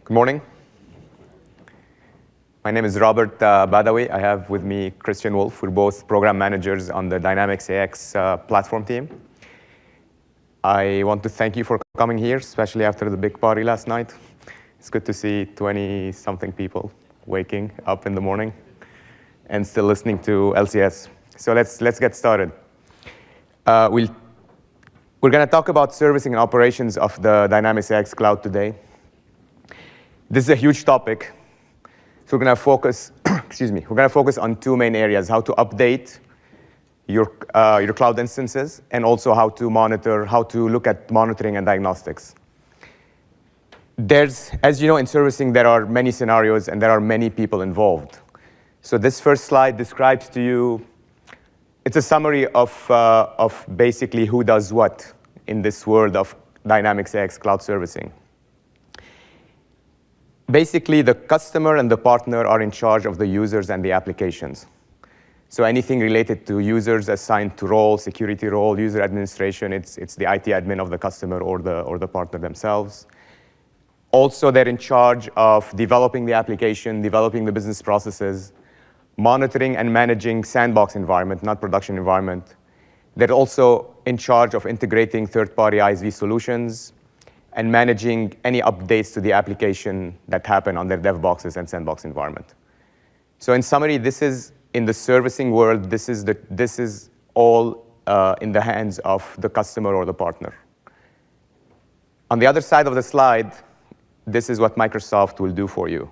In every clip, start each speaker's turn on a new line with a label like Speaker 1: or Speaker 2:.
Speaker 1: Good morning. My name is Robert Badawi. I have with me Christian Wolf. We're both program managers on the Dynamics AX platform team. I want to thank you for coming here, especially after the big party last night. It's good to see 20-something people waking up in the morning and still listening to LCS. So let's get started. We're going to talk about servicing and operations of the Dynamics AX Cloud today. This is a huge topic. So we're going to focus, we're going to focus on two main areas: how to update your cloud instances, and also how to look at monitoring and diagnostics. As you know, in servicing, there are many scenarios and there are many people involved. So this first slide describes to you, it's a summary of basically who does what in this world of Dynamics AX Cloud servicing. Basically, the customer and the partner are in charge of the users and the applications. So anything related to users assigned to role, security role, user administration, it's the IT admin of the customer or the partner themselves. Also, they're in charge of developing the application, developing the business processes, monitoring and managing sandbox environment, not production environment. They're also in charge of integrating third-party ISV solutions and managing any updates to the application that happen on their dev boxes and sandbox environment. So in summary, this is, in the servicing world, this is all in the hands of the customer or the partner. On the other side of the slide, this is what Microsoft will do for you.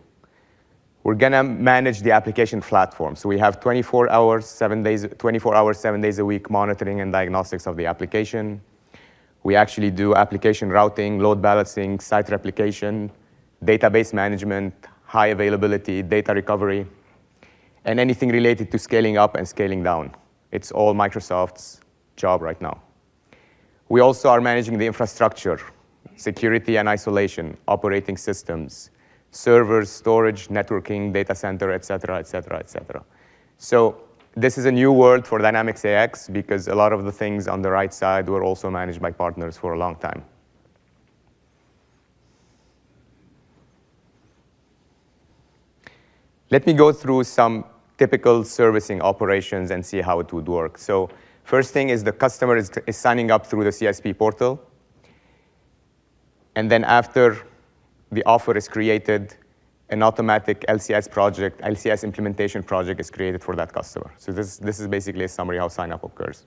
Speaker 1: We're going to manage the application platform. So we have 24 hours, 7 days a week monitoring and diagnostics of the application. We actually do application routing, load balancing, site replication, database management, high availability, data recovery, and anything related to scaling up and scaling down. It's all Microsoft's job right now. We also are managing the infrastructure, security and isolation, operating systems, servers, storage, networking, data center, et cetera, et cetera, et cetera. So this is a new world for Dynamics AX because a lot of the things on the right side were also managed by partners for a long time. Let me go through some typical servicing operations and see how it would work. So first thing is the customer is signing up through the CSP portal. And then after the offer is created, an automatic LCS implementation project is created for that customer. So this is basically a summary how sign-up occurs.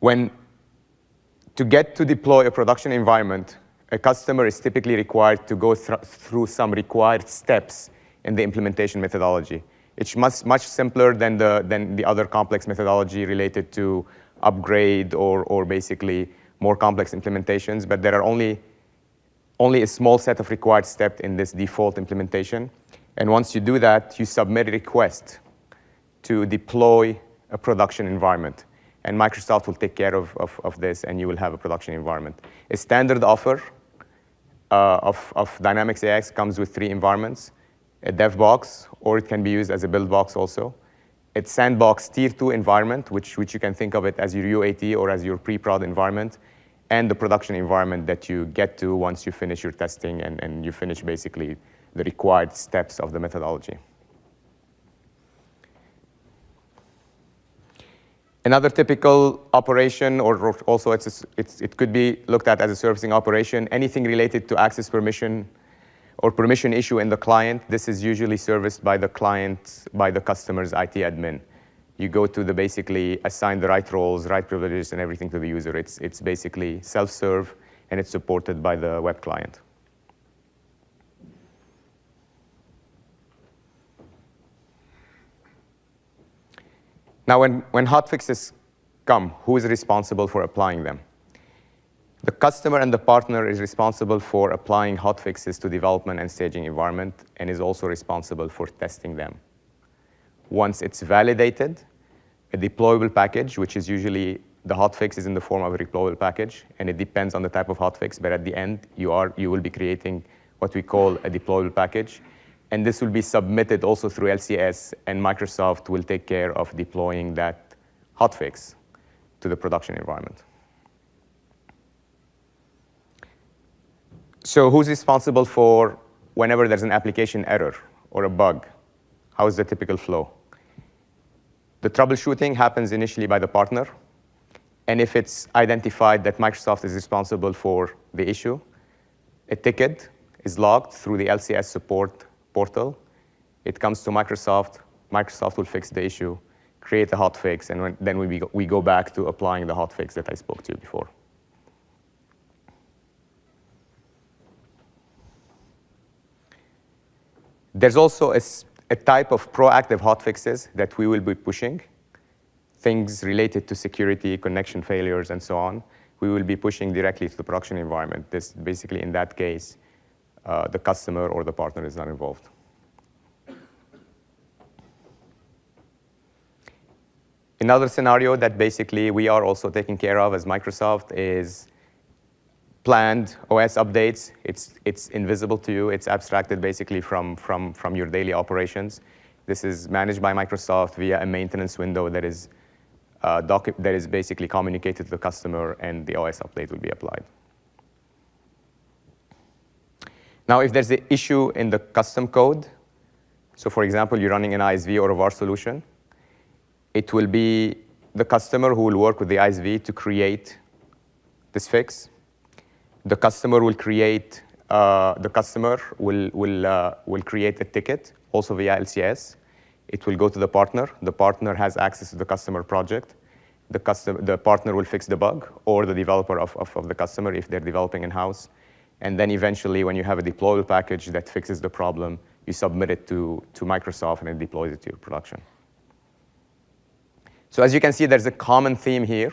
Speaker 1: To get to deploy a production environment, a customer is typically required to go through some required steps in the implementation methodology. It's much simpler than the other complex methodology related to upgrade or basically more complex implementations, but there are only a small set of required steps in this default implementation. And once you do that, you submit a request to deploy a production environment. And Microsoft will take care of this, and you will have a production environment. A standard offer of Dynamics AX comes with 3 environments: a dev box, or it can be used as a build box also. It's sandbox tier 2 environment, which you can think of it as your UAT or as your pre-prod environment, and the production environment that you get to once you finish your testing and you finish basically the required steps of the methodology. Another typical operation, or also it could be looked at as a servicing operation, anything related to access permission or permission issue in the client. This is usually serviced by the client, by the customer's IT admin. You go to basically assign the right roles, right privileges, and everything to the user. It's basically self-serve, and it's supported by the web client. Now, when hotfixes come, who is responsible for applying them? The customer and the partner is responsible for applying hotfixes to development and staging environment, and is also responsible for testing them. Once it's validated, a deployable package, which is usually the hotfix is in the form of a deployable package, and it depends on the type of hotfix, but at the end, you will be creating what we call a deployable package. And this will be submitted also through LCS, and Microsoft will take care of deploying that hotfix to the production environment. So who's responsible for whenever there's an application error or a bug? How is the typical flow? The troubleshooting happens initially by the partner. And if it's identified that Microsoft is responsible for the issue, a ticket is logged through the LCS support portal. It comes to Microsoft. Microsoft will fix the issue, create a hotfix, and then we go back to applying the hotfix that I spoke to you before. There's also a type of proactive hotfixes that we will be pushing, things related to security, connection failures, and so on. We will be pushing directly to the production environment. This basically, in that case, the customer or the partner is not involved. Another scenario that basically we are also taking care of as Microsoft is planned OS updates. It's invisible to you. It's abstracted basically from your daily operations. This is managed by Microsoft via a maintenance window that is basically communicated to the customer, and the OS update will be applied. Now, if there's an issue in the custom code, so for example, you're running an ISV or a VAR solution, it will be the customer who will work with the ISV to create this fix. The customer will create will create a ticket also via LCS. It will go to the partner. The partner has access to the customer project. The partner will fix the bug, or the developer of the customer if they're developing in-house. And then eventually, when you have a deployable package that fixes the problem, you submit it to Microsoft, and it deploys it to your production. So as you can see, there's a common theme here.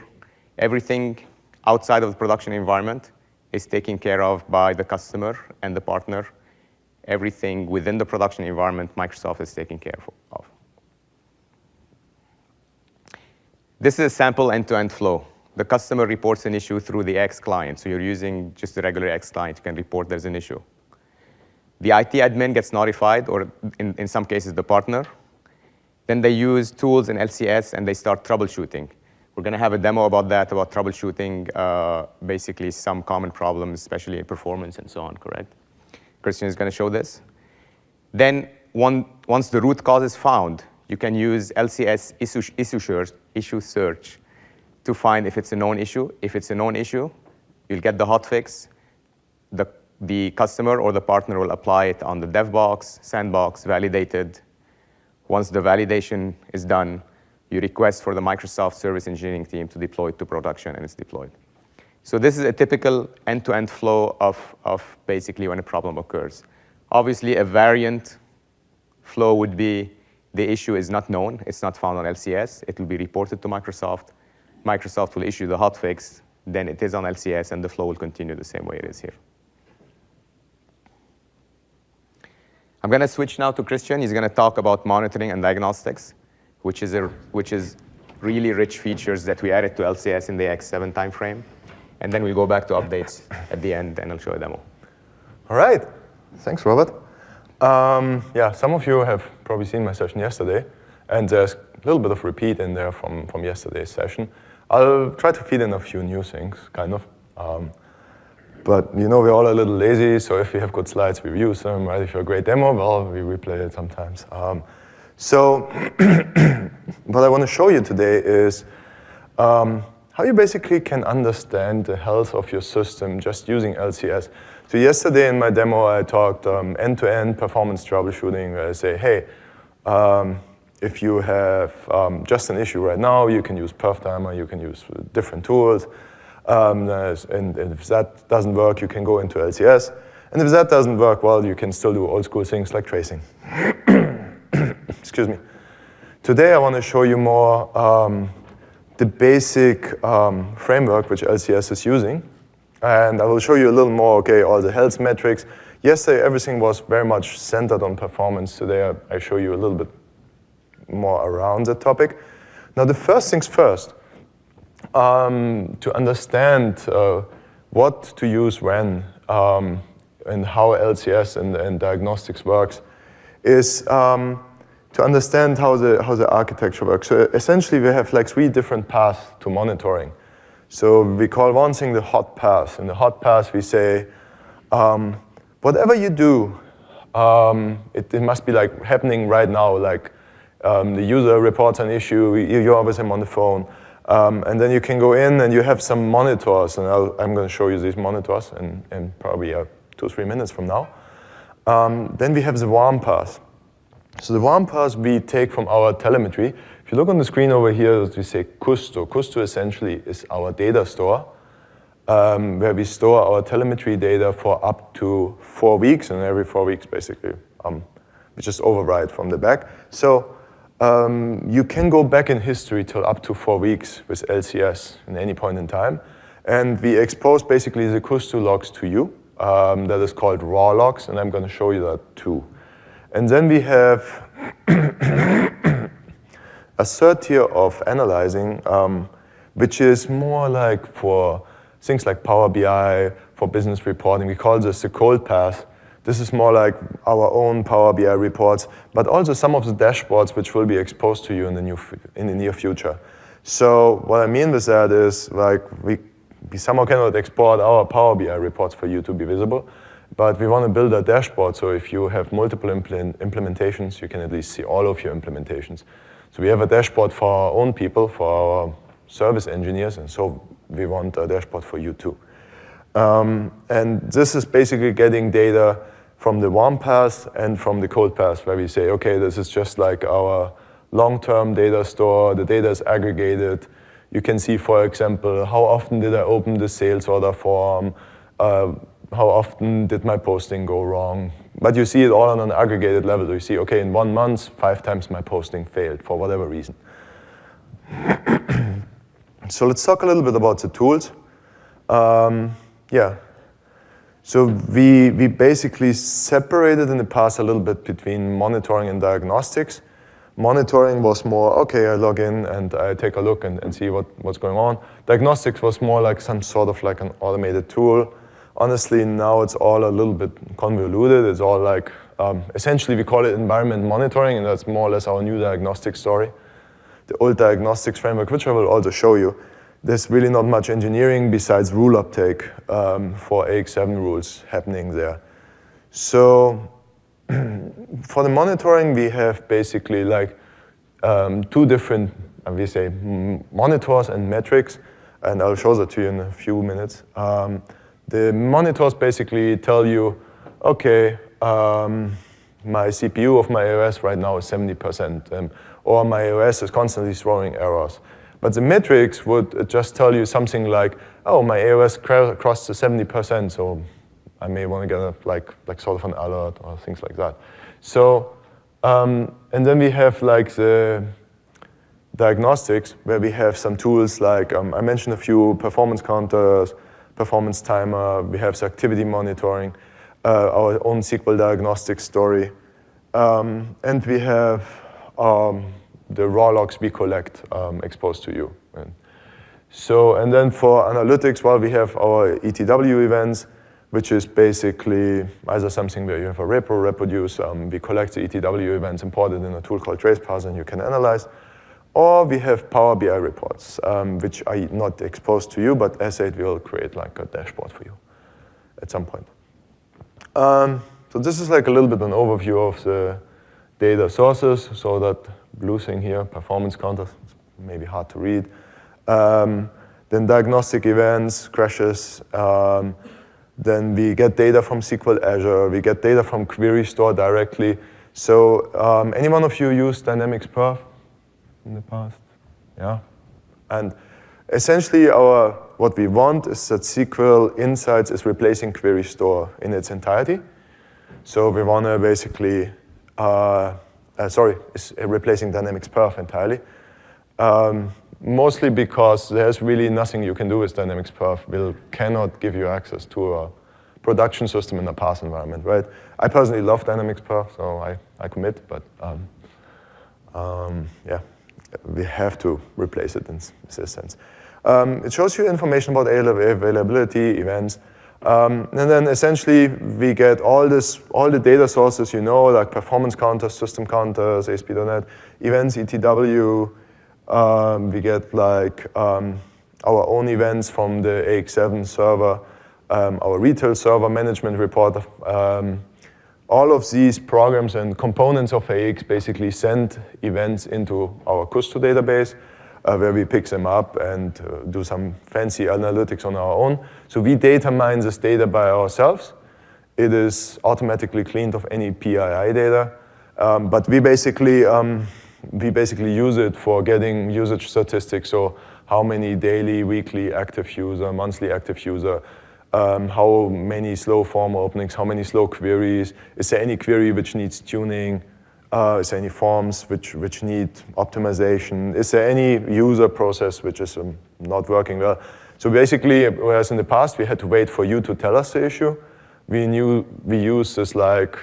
Speaker 1: Everything outside of the production environment is taken care of by the customer and the partner. Everything within the production environment, Microsoft is taking care of. This is a sample end-to-end flow. The customer reports an issue through the X client. So you're using just the regular X client. You can report there's an issue. The IT admin gets notified, or in some cases, the partner. Then they use tools in LCS, and they start troubleshooting. We're going to have a demo about that, about troubleshooting basically some common problems, especially in performance and so on, correct? Christian is going to show this. Then once the root cause is found, you can use LCS issue search to find if it's a known issue. If it's a known issue, you'll get the hotfix. The customer or the partner will apply it on the dev box, sandbox, validated. Once the validation is done, you request for the Microsoft service engineering team to deploy it to production, and it's deployed. So this is a typical end-to-end flow of basically when a problem occurs. Obviously, a variant flow would be the issue is not known. It's not found on LCS. It will be reported to Microsoft. Microsoft will issue the hotfix. Then it is on LCS, and the flow will continue the same way it is here. I'm going to switch now to Christian. He's going to talk about monitoring and diagnostics, which is really rich features that we added to LCS in the X7 timeframe. And then we'll go back to updates at the end, and I'll show a demo.
Speaker 2: All right. Thanks, Robert. Yeah, some of you have probably seen my session yesterday, and there's a little bit of repeat in there from yesterday's session. I'll try to feed in a few new things, kind of. But you know, we're all a little lazy, so if we have good slides, we use them, right? If you're a great demo, well, we replay it sometimes. So what I want to show you today is how you basically can understand the health of your system just using LCS. So yesterday in my demo, I talked end-to-end performance troubleshooting, where I say, hey, if you have just an issue right now, you can use PerfTimer, you can use different tools. And if that doesn't work, you can go into LCS. And if that doesn't work, well, you can still do old school things like tracing. Excuse me. Today, I want to show you more the basic framework which LCS is using. And I will show you a little more, okay, all the health metrics. Yesterday, everything was very much centered on performance. Today, I show you a little bit more around the topic. Now, the first things first. To understand what to use when and how LCS and diagnostics works is to understand how the architecture works. So essentially, we have like 3 different paths to monitoring. So we call one thing the hot path. In the hot path, we say, Whatever you do, it must be like happening right now. Like the user reports an issue, you're with him on the phone, and then you can go in and you have some monitors, and I'm going to show you these monitors in probably 2-3 minutes from now. Then we have the warm path. So the warm path we take from our telemetry. If you look on the screen over here, we say Kusto. Kusto essentially is our data store, where we store our telemetry data for up to 4 weeks, and every 4 weeks, basically, we just override from the back. So you can go back in history till up to 4 weeks with LCS at any point in time, and we expose basically the Kusto logs to you. That is called raw logs, and I'm going to show you that too. And then we have a third tier of analyzing, which is more like for things like Power BI, for business reporting. We call this the cold path. This is more like our own Power BI reports, but also some of the dashboards which will be exposed to you in the near future. So what I mean with that is, like, we somehow cannot export our Power BI reports for you to be visible, but we want to build a dashboard, so if you have multiple implementations, you can at least see all of your implementations. So we have a dashboard for our own people, for our service engineers, and so we want a dashboard for you too. And this is basically getting data from the warm path and from the cold path, where we say, okay, this is just like our long-term data store, the data is aggregated. You can see, for example, how often did I open the sales order form, how often did my posting go wrong. But you see it all on an aggregated level. So you see, okay, in 1 month, 5 times my posting failed for whatever reason. So let's talk a little bit about the tools. Yeah. So we basically separated in the past a little bit between monitoring and diagnostics. Monitoring was more, okay, I log in and I take a look and see what's going on. Diagnostics was more like some sort of like an automated tool. Honestly, now it's all a little bit convoluted. It's all like, essentially we call it environment monitoring, and that's more or less our new diagnostic story. The old diagnostics framework, which I will also show you, there's really not much engineering besides rule uptake for AX7 rules happening there. So for the monitoring, we have basically like 2 different, we say, monitors and metrics, and I'll show that to you in a few minutes. The monitors basically tell you, okay, my CPU of my OS right now is 70%, or my OS is constantly throwing errors. But the metrics would just tell you something like, oh, my AOS crossed the 70%, so I may want to get a, like sort of an alert or things like that. So, and then we have like the diagnostics, where we have some tools like, I mentioned a few performance counters, performance timer, we have the activity monitoring, our own SQL diagnostics story, and we have the raw logs we collect exposed to you. And then for analytics, well, we have our ETW events, which is basically either something where you have a repo reproduce, we collect the ETW events imported in a tool called TraceParse, and you can analyze. Or we have Power BI reports, which are not exposed to you, but S8 will create like a dashboard for you at some point. So this is like a little bit an overview of the data sources. So that blue thing here, performance counters, maybe hard to read. Then diagnostic events, crashes. Then we get data from SQL Azure. We get data from Query Store directly. So any one of you used Dynamics Perf in the past? Yeah. And essentially what we want is that SQL Insights is replacing Query Store in its entirety. So we want to basically, is replacing Dynamics Perf entirely. Mostly because there's really nothing you can do with Dynamics Perf. We cannot give you access to a production system in a PaaS environment, right? I personally love Dynamics Perf, so I commit, but yeah, we have to replace it in this sense. It shows you information about availability, events, and then essentially we get all the data sources, like performance counters, system counters, ASP.NET, events, ETW. We get like our own events from the AX7 server. our retail server management report. All of these programs and components of AX basically send events into our Kusto database, where we pick them up and do some fancy analytics on our own. So we data mine this data by ourselves. It is automatically cleaned of any PII data, but we basically use it for getting usage statistics. So how many daily, weekly active user, monthly active user, how many slow form openings, how many slow queries, is there any query which needs tuning, is there any forms which need optimization, is there any user process which is not working well. So basically, whereas in the past we had to wait for you to tell us the issue, we use this like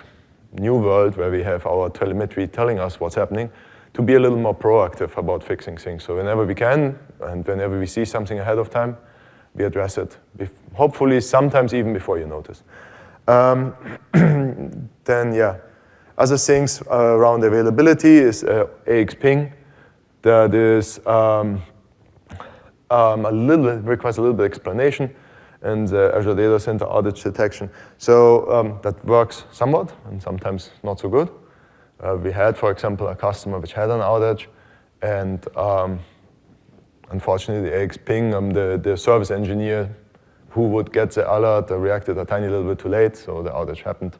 Speaker 2: new world where we have our telemetry telling us what's happening to be a little more proactive about fixing things. So whenever we can and whenever we see something ahead of time, we address it, hopefully sometimes even before you notice. Then, yeah, other things around availability is AX ping. That is requires a little bit of explanation, and Azure Data Center outage detection. So that works somewhat and sometimes not so good. We had, for example, a customer which had an outage, and unfortunately, AX ping, the service engineer who would get the alert reacted a tiny little bit too late, so the outage happened.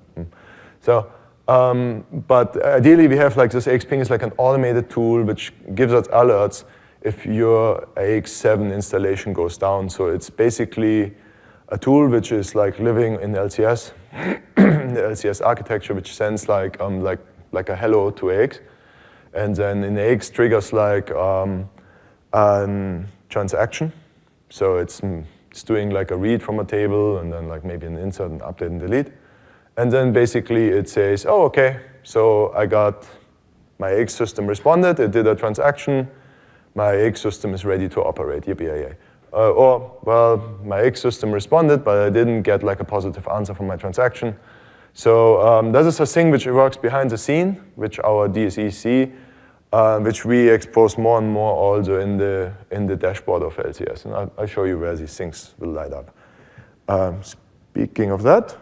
Speaker 2: So, but ideally, we have like this AX ping is like an automated tool which gives us alerts if your AX7 installation goes down. So it's basically a tool which is like living in LCS, the LCS architecture, which sends like a hello to AX, and then in AX triggers like transaction. So it's doing like a read from a table and then like maybe an insert and update and delete. And then basically it says, oh, okay, so I got my AX system responded, it did a transaction, my AX system is ready to operate, yippee-yay. Or, well, my AX system responded, but I didn't get like a positive answer from my transaction. So this is a thing which works behind the scene, which our DSE see, which we expose more and more also in the dashboard of LCS. And I'll show you where these things will light up. Speaking of that,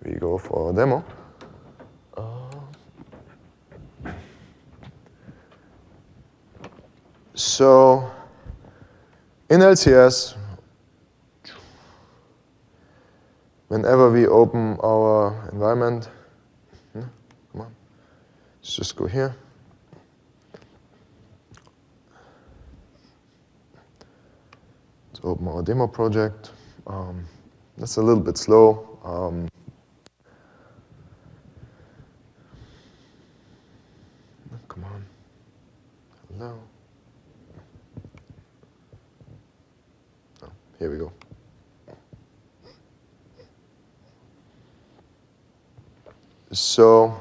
Speaker 2: we go for a demo. So in LCS, whenever we open our environment, come on, let's just go here. Let's open our demo project. That's a little bit slow. Come on. Hello. Oh, here we go. So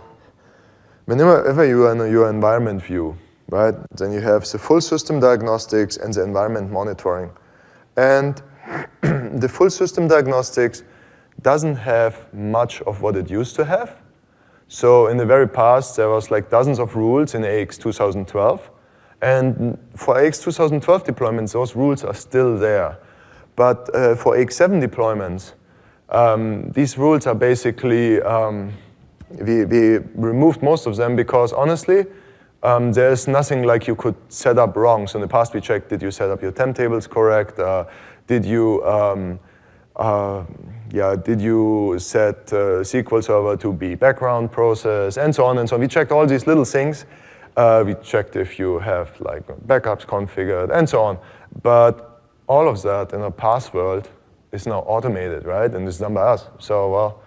Speaker 2: whenever you are in your environment view, right, then you have the full system diagnostics and the environment monitoring. And the full system diagnostics doesn't have much of what it used to have. So in the very past, there was like dozens of rules in AX 2012. And for AX 2012 deployments, those rules are still there. But for AX7 deployments, these rules are basically, we removed most of them because honestly, there's nothing like you could set up wrong. So in the past, we checked, did you set up your temp tables correct? Did you set SQL Server to be background process, and so on and so on. We checked all these little things. We checked if you have like backups configured, and so on. But all of that in a PaaS world is now automated, right? And it's done by us. So, well,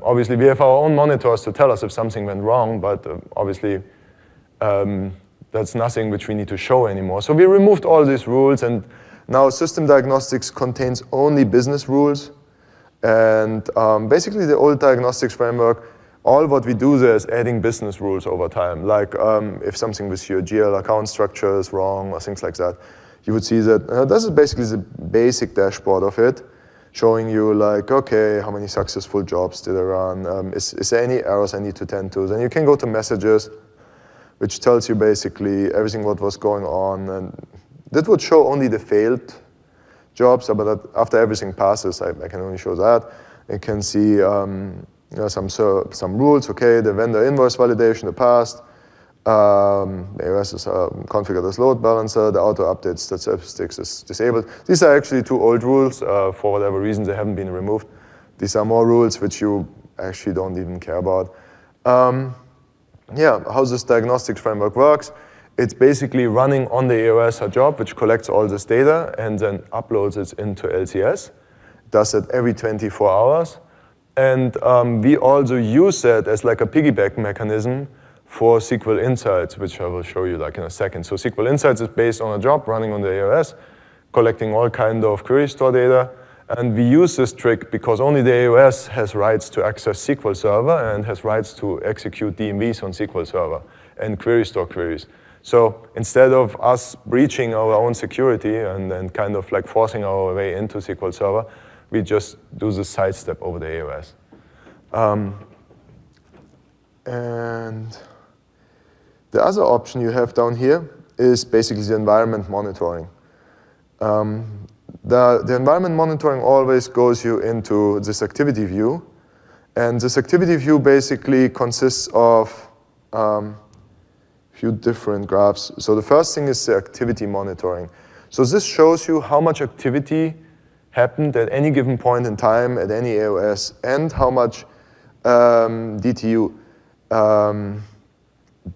Speaker 2: obviously, we have our own monitors to tell us if something went wrong, but obviously, that's nothing which we need to show anymore. So we removed all these rules, and now system diagnostics contains only business rules. And basically, the old diagnostics framework, all what we do there is adding business rules over time. Like if something with your GL account structure is wrong or things like that, you would see that this is basically the basic dashboard of it, showing you like, okay, how many successful jobs did I run? Is there any errors I need to tend to? Then you can go to messages, which tells you basically everything what was going on. And that would show only the failed jobs, but after everything passes, I can only show that. You can see some rules. Okay, the vendor invoice validation, the passed. The AOS is configured as load balancer. The auto update statistics is disabled. These are actually 2 old rules. For whatever reason, they haven't been removed. These are more rules which you actually don't even care about. How this diagnostics framework works. It's basically running on the AOS job, which collects all this data and then uploads it into LCS. It does it every 24 hours. And we also use that as like a piggyback mechanism for SQL Insights, which I will show you like in a second. So SQL Insights is based on a job running on the AOS, collecting all kind of query store data. And we use this trick because only the AOS has rights to access SQL Server and has rights to execute DMVs on SQL Server and query store queries. So instead of us breaching our own security and kind of like forcing our way into SQL Server, we just do the sidestep over the AOS. And the other option you have down here is basically the environment monitoring. The environment monitoring always goes you into this activity view. And this activity view basically consists of few different graphs. So the first thing is the activity monitoring. So this shows you how much activity happened at any given point in time at any AOS and how much DTU,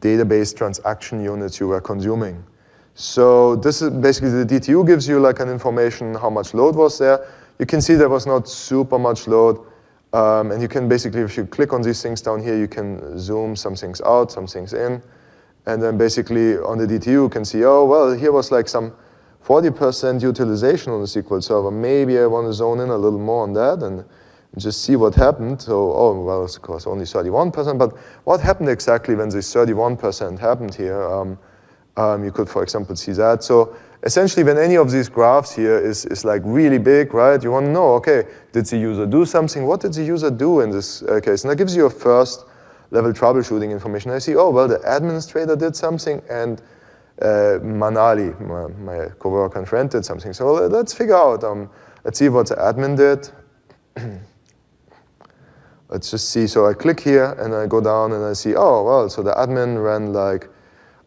Speaker 2: database transaction units you were consuming. So this is basically the DTU gives you like an information how much load was there. You can see there was not super much load. And you can basically, if you click on these things down here, you can zoom some things out, some things in. And then basically on the DTU, you can see, oh, well, here was like some 40% utilization on the SQL Server. Maybe I want to zone in a little more on that and just see what happened. So, oh, well, of course, only 31%. But what happened exactly when this 31% happened here? You could, for example, see that. So essentially, when any of these graphs here is like really big, right, you want to know, okay, did the user do something? What did the user do in this case? And that gives you a first level troubleshooting information. I see, oh, well, the administrator did something and Manali, my coworker and friend, did something. So let's figure out, let's see what the admin did. Let's just see. So I click here and I go down and I see, oh, well, so the admin ran like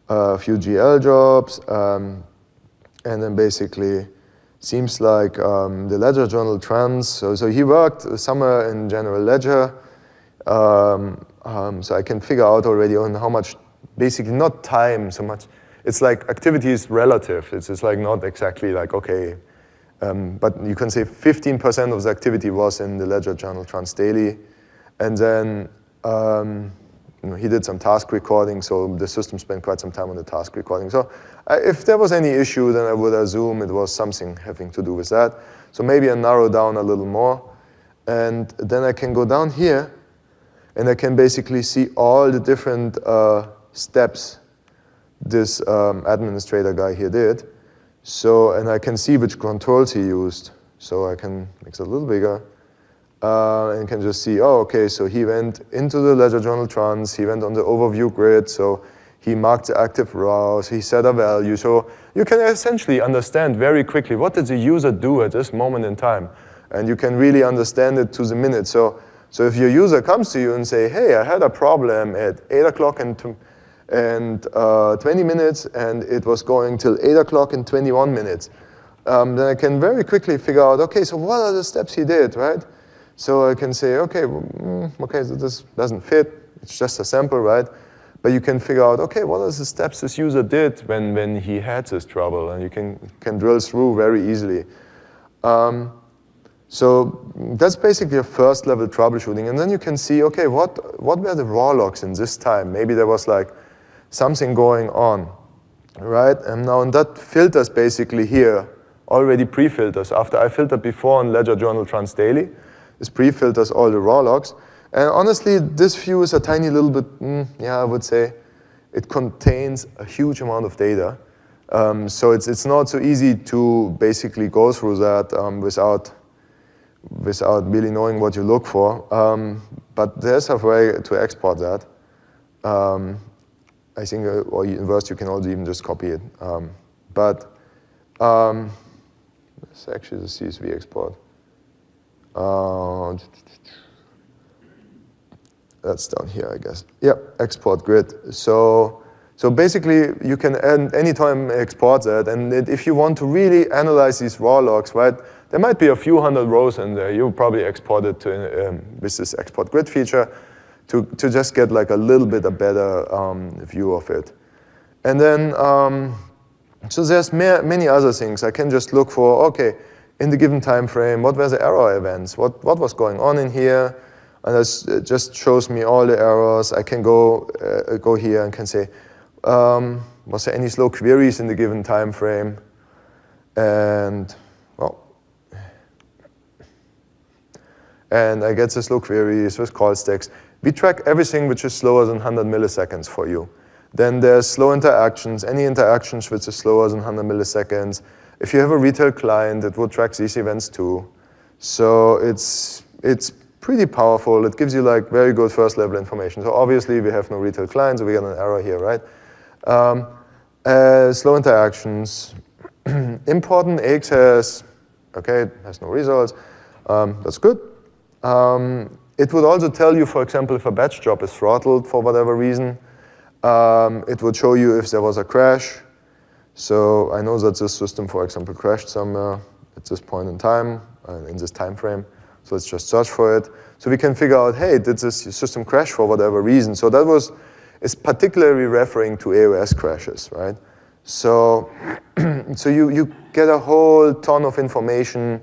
Speaker 2: a few GL jobs. And then basically seems like the ledger journal trends. So he worked somewhere in general ledger. So I can figure out already on how much, basically not time so much. It's like activity is relative. It's like not exactly like, okay, but you can say 15% of the activity was in the ledger journal trans daily. And then he did some task recording, so the system spent quite some time on the task recording. So if there was any issue, then I would assume it was something having to do with that. So maybe I narrow down a little more. And then I can go down here, and I can basically see all the different steps this administrator guy here did. So, and I can see which controls he used. So I can make it a little bigger. And can just see, oh, okay, so he went into the ledger journal trans, he went on the overview grid, so he marked the active rows, he set a value. So you can essentially understand very quickly what did the user do at this moment in time. And you can really understand it to the minute. So if your user comes to you and say, hey, I had a problem at 8 o'clock and 20 minutes, and it was going till 8 o'clock and 21 minutes, then I can very quickly figure out, okay, so what are the steps he did, right? So I can say, okay, okay, so this doesn't fit. It's just a sample, right? But you can figure out, okay, what are the steps this user did when he had this trouble? And you can drill through very easily. So that's basically a first level troubleshooting. And then you can see, okay, what were the raw logs in this time? Maybe there was like something going on, right? And now and that filters basically here, already pre-filters. After I filtered before on Ledger Journal Trans Daily, this pre-filters all the raw logs. And honestly, this view is a tiny little bit, I would say, it contains a huge amount of data. So it's not so easy to basically go through that without really knowing what you look for. But there's a way to export that. I think, or worse, you can also even just copy it. It's actually the CSV export. That's down here, I guess. Yeah, export grid. So basically, you can anytime export that, and if you want to really analyze these raw logs, right, there might be a few hundred rows in there. You probably export it to, with this export grid feature to just get like a little bit a better view of it. And then, so there's many other things. I can just look for, okay, in the given time frame, what were the error events? What was going on in here? And it just shows me all the errors. I can go here and can say, was there any slow queries in the given time frame? And, well, and I get the slow queries with call stacks. We track everything which is slower than 100 milliseconds for you. Then there's slow interactions, any interactions which is slower than 100 milliseconds. If you have a retail client, it will track these events too. So it's pretty powerful. It gives you like very good first level information. So obviously we have no retail clients, so we got an error here, right? Slow interactions. Important AX has no results. That's good. It would also tell you, for example, if a batch job is throttled for whatever reason. It would show you if there was a crash. So I know that this system, for example, crashed somewhere at this point in time, in this time frame. So let's just search for it. So we can figure out, hey, did this system crash for whatever reason? So that is particularly referring to AOS crashes, right? So, you get a whole ton of information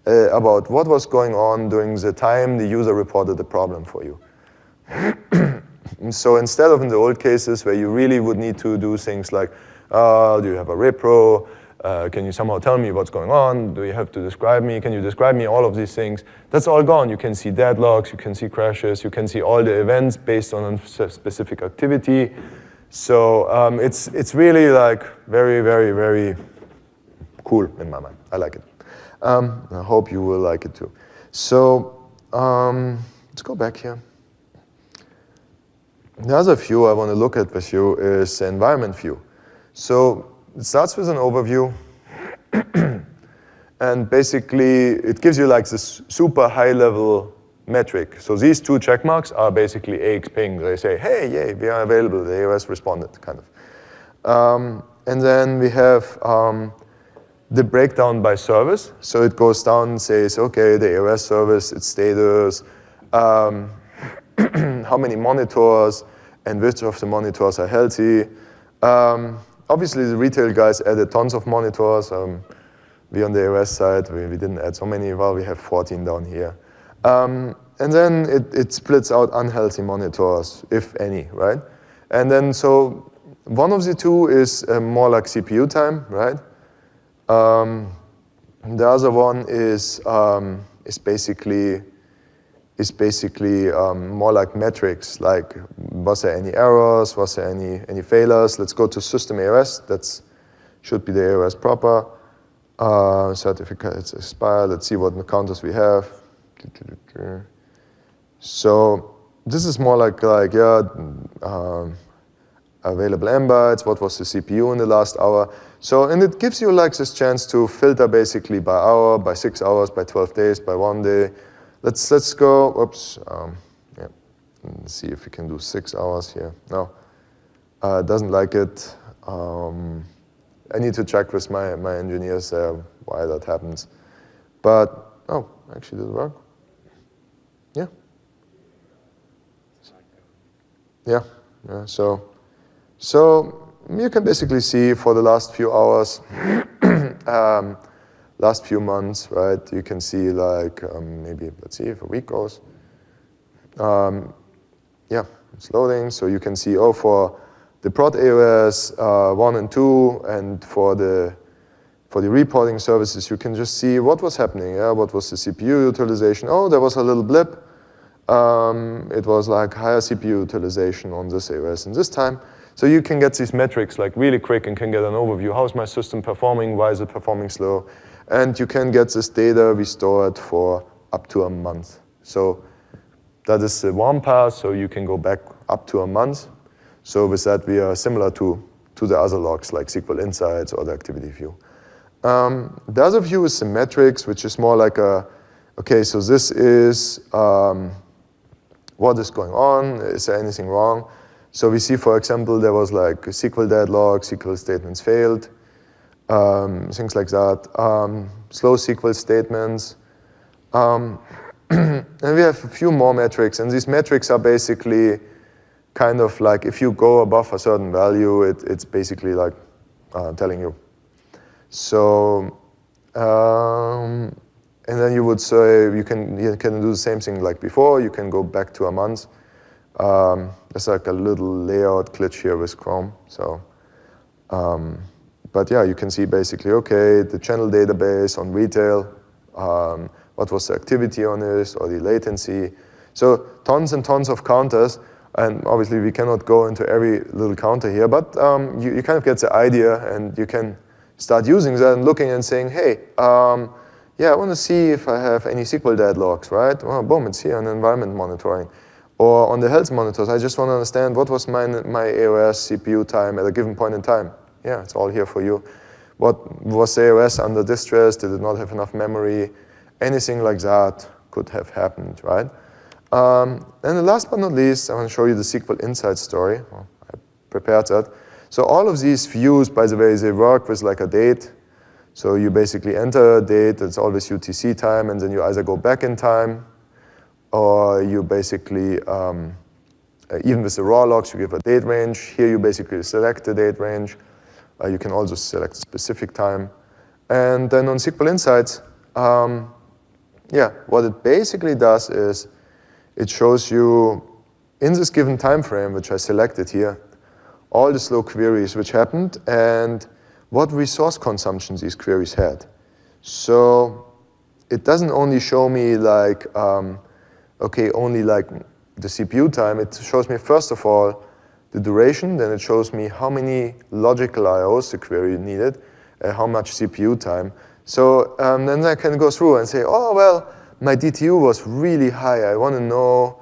Speaker 2: about what was going on during the time the user reported the problem for you. So instead of in the old cases where you really would need to do things like, do you have a repro? Can you somehow tell me what's going on? Do you have to describe me? Can you describe me? All of these things. That's all gone. You can see deadlocks, you can see crashes, you can see all the events based on a specific activity. So it's really like very, very, very cool in my mind. I like it. I hope you will like it too. So let's go back here. The other view I want to look at with you is the environment view. So it starts with an overview. And basically, it gives you like this super high-level metric. So these two check marks are basically AX ping. They say, hey, yay, we are available. The AOS responded, kind of. And then we have the breakdown by service. So it goes down and says, okay, the AOS service, its status, how many monitors, and which of the monitors are healthy. Obviously, the retail guys added tons of monitors. We on the AOS side, we didn't add so many. Well, we have 14 down here. And then it splits out unhealthy monitors, if any, right? And then so one of the two is more like CPU time, right? The other one is basically more like metrics, like was there any errors, was there any failures? Let's go to system AOS. That should be the AOS proper. Certificates expire. Let's see what counters we have. So this is more like available M bytes. What was the CPU in the last hour? So, and it gives you like this chance to filter basically by hour, by 6 hours, by 12 days, by 1 day. Let's go. Oops. Yeah. Let's see if we can do 6 hours here. No, it doesn't like it. I need to check with my engineers why that happens. But, oh, actually did it work? Yeah. Yeah. So you can basically see for the last few hours, last few months, right? You can see like maybe, let's see if a week goes. Yeah, it's loading. So you can see, oh, for the prod AOS 1 and 2, and for the reporting services, you can just see what was happening. Yeah, what was the CPU utilization? Oh, there was a little blip. It was like higher CPU utilization on this AOS in this time. So you can get these metrics like really quick and can get an overview. How's my system performing? Why is it performing slow? And you can get this data we stored for up to a month. So that is the warm path, so you can go back up to a month. So with that, we are similar to the other logs like SQL Insights or the Activity View. The other view is symmetrics, which is more like okay, so this is what is going on, is there anything wrong? So we see, for example, there was like a SQL deadlock, SQL statements failed, things like that, slow SQL statements. And we have a few more metrics, and these metrics are basically kind of like if you go above a certain value, it's basically like telling you. So, and then you would say you can do the same thing like before. You can go back to a month. There's like a little layout glitch here with Chrome. So, but yeah, you can see basically, okay, the channel database on retail, what was the activity on this, or the latency. So tons and tons of counters. And obviously, we cannot go into every little counter here, but you kind of get the idea, and you can start using that and looking and saying, hey, yeah, I want to see if I have any SQL deadlocks, right? Well, boom, it's here on environment monitoring. Or on the health monitors, I just want to understand what was my AOS CPU time at a given point in time. Yeah, it's all here for you. What was the AOS under distress? Did it not have enough memory? Anything like that could have happened, right? And the last but not least, I want to show you the SQL Insight story. Well, I prepared that. So all of these views, by the way, they work with like a date. So you basically enter a date, it's always UTC time, and then you either go back in time, or you basically, even with the raw logs, you give a date range. Here you basically select the date range. You can also select a specific time. And then on SQL Insights, yeah, what it basically does is it shows you, in this given time frame, which I selected here, all the slow queries which happened and what resource consumption these queries had. So it doesn't only show me like, okay, only like the CPU time. It shows me, first of all, the duration. Then it shows me how many logical IOs the query needed, how much CPU time. So then I can go through and say, oh, well, my DTU was really high. I want to know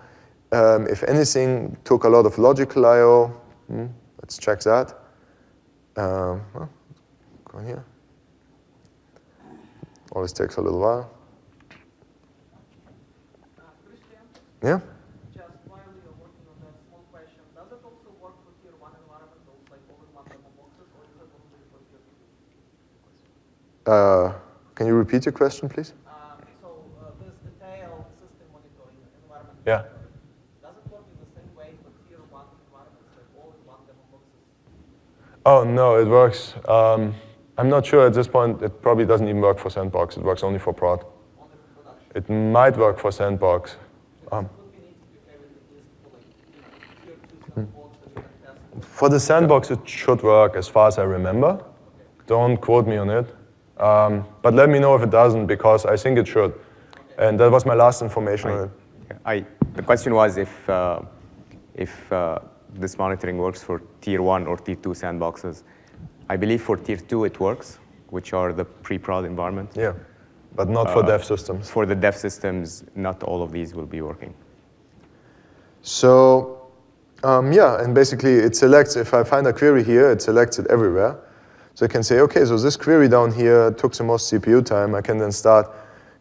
Speaker 2: if anything took a lot of logical IO. Let's check that. Well, go here. Always takes a little while.
Speaker 3: Christian?
Speaker 2: Yeah?
Speaker 3: Just while you're working on that small question, does it also work for tier 1 environment, like all-in-one demo boxes, or is it only for tier 2?
Speaker 2: Can you repeat your question, please?
Speaker 3: So this detailed system monitoring environment,
Speaker 2: Yeah.
Speaker 3: does it work in the same way for tier 1 environments, like all-in-one demo boxes?
Speaker 2: Oh, no, it works. I'm not sure at this point. It probably doesn't even work for Sandbox. It works only for prod.
Speaker 3: Only for production?
Speaker 2: It might work for Sandbox.
Speaker 3: It would be neat to have it at least for like tier 2 sandbox that you can test.
Speaker 2: For the Sandbox, it should work as far as I remember.
Speaker 3: Okay.
Speaker 2: Don't quote me on it. But let me know if it doesn't, because I think it should. Okay. And that was my last information on it.
Speaker 1: The question was if this monitoring works for tier 1 or tier 2 sandboxes. I believe for tier 2 it works, which are the pre-prod environment.
Speaker 2: Yeah, but not for dev systems.
Speaker 1: For the dev systems, not all of these will be working.
Speaker 2: So, yeah, and basically it selects, if I find a query here, it selects it everywhere. So I can say, okay, so this query down here took the most CPU time. I can then start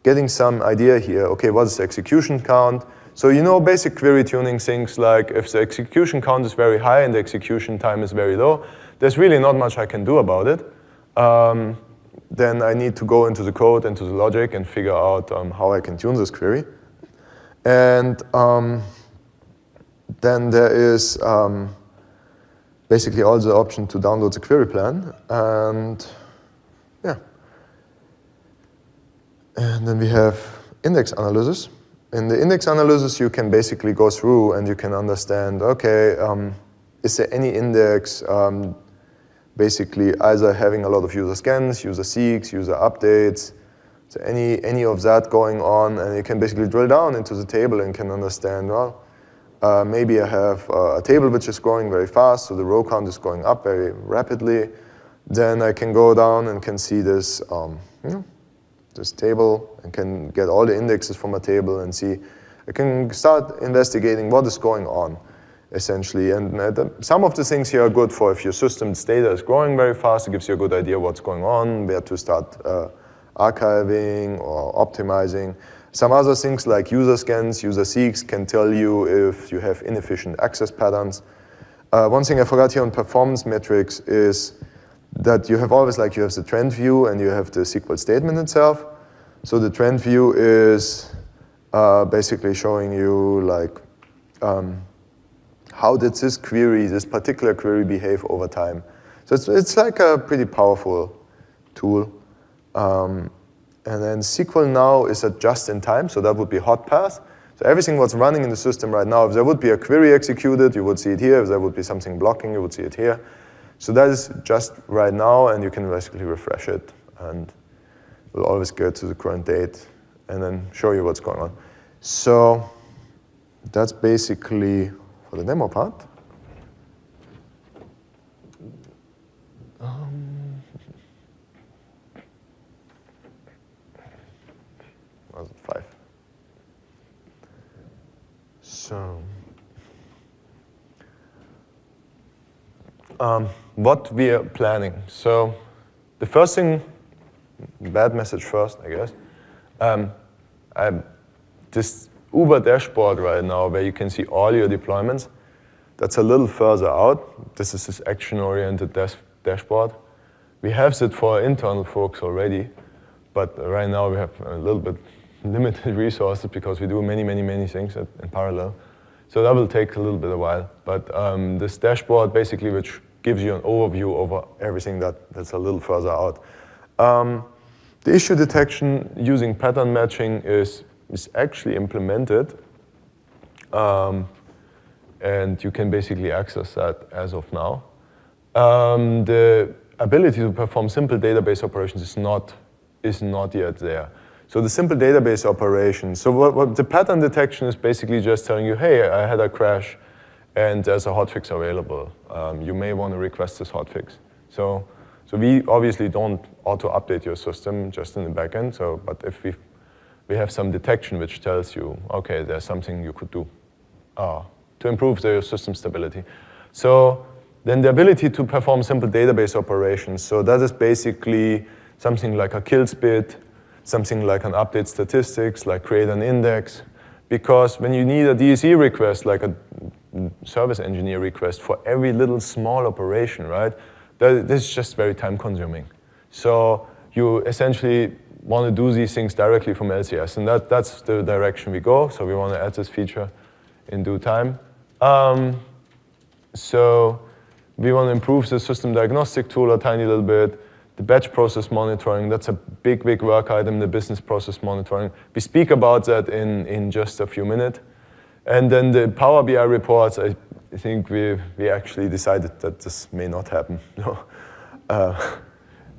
Speaker 2: getting some idea here. Okay, what is the execution count? So you know basic query tuning things like if the execution count is very high and the execution time is very low, there's really not much I can do about it. Then I need to go into the code, into the logic, and figure out how I can tune this query. And then there is basically also the option to download the query plan. And yeah. And then we have index analysis. In the index analysis, you can basically go through and you can understand, okay, is there any index basically either having a lot of user scans, user seeks, user updates, so any of that going on, and you can basically drill down into the table and can understand, well, maybe I have a table which is growing very fast, so the row count is going up very rapidly. Then I can go down and can see this, this table and can get all the indexes from a table and see. I can start investigating what is going on. essentially. And some of the things here are good for if your system's data is growing very fast, it gives you a good idea what's going on, where to start archiving or optimizing. Some other things like user scans, user seeks can tell you if you have inefficient access patterns. One thing I forgot here on performance metrics is that you have always you have the trend view and you have the SQL statement itself. So the trend view is basically showing you how did this particular query behave over time. So it's like a pretty powerful tool. And then SQL now is at just in time, so that would be hot path. So everything what's running in the system right now, if there would be a query executed, you would see it here. If there would be something blocking, you would see it here. So that is just right now, and you can basically refresh it, and we'll always go to the current date and then show you what's going on. So that's basically for the demo part. Was it 5? So what we are planning. So the first thing, bad message first, I guess. This Uber dashboard right now, where you can see all your deployments, that's a little further out. This is this action-oriented dashboard. We have it for internal folks already, but right now we have a little bit limited resources because we do many things in parallel. So that will take a little bit of a while. But this dashboard basically, which gives you an overview over everything that's a little further out. The issue detection using pattern matching is actually implemented. And you can basically access that as of now. The ability to perform simple database operations is not yet there. So the simple database operations, so what the pattern detection is basically just telling you, hey, I had a crash and there's a hotfix available. You may want to request this hotfix. So we obviously don't auto-update your system just in the backend. But if we have some detection which tells you, okay, there's something you could do to improve the system stability. So then the ability to perform simple database operations. So that is basically something like a kills bit, something like an update statistics, like create an index. Because when you need a DSE request, like a service engineer request for every little small operation, right? This is just very time consuming. So you essentially want to do these things directly from LCS, and that's the direction we go. So we want to add this feature in due time. So we want to improve the system diagnostic tool a tiny little bit. The batch process monitoring, that's a big work item, the business process monitoring. We speak about that in just a few minutes. And then the Power BI reports, I think we actually decided that this may not happen.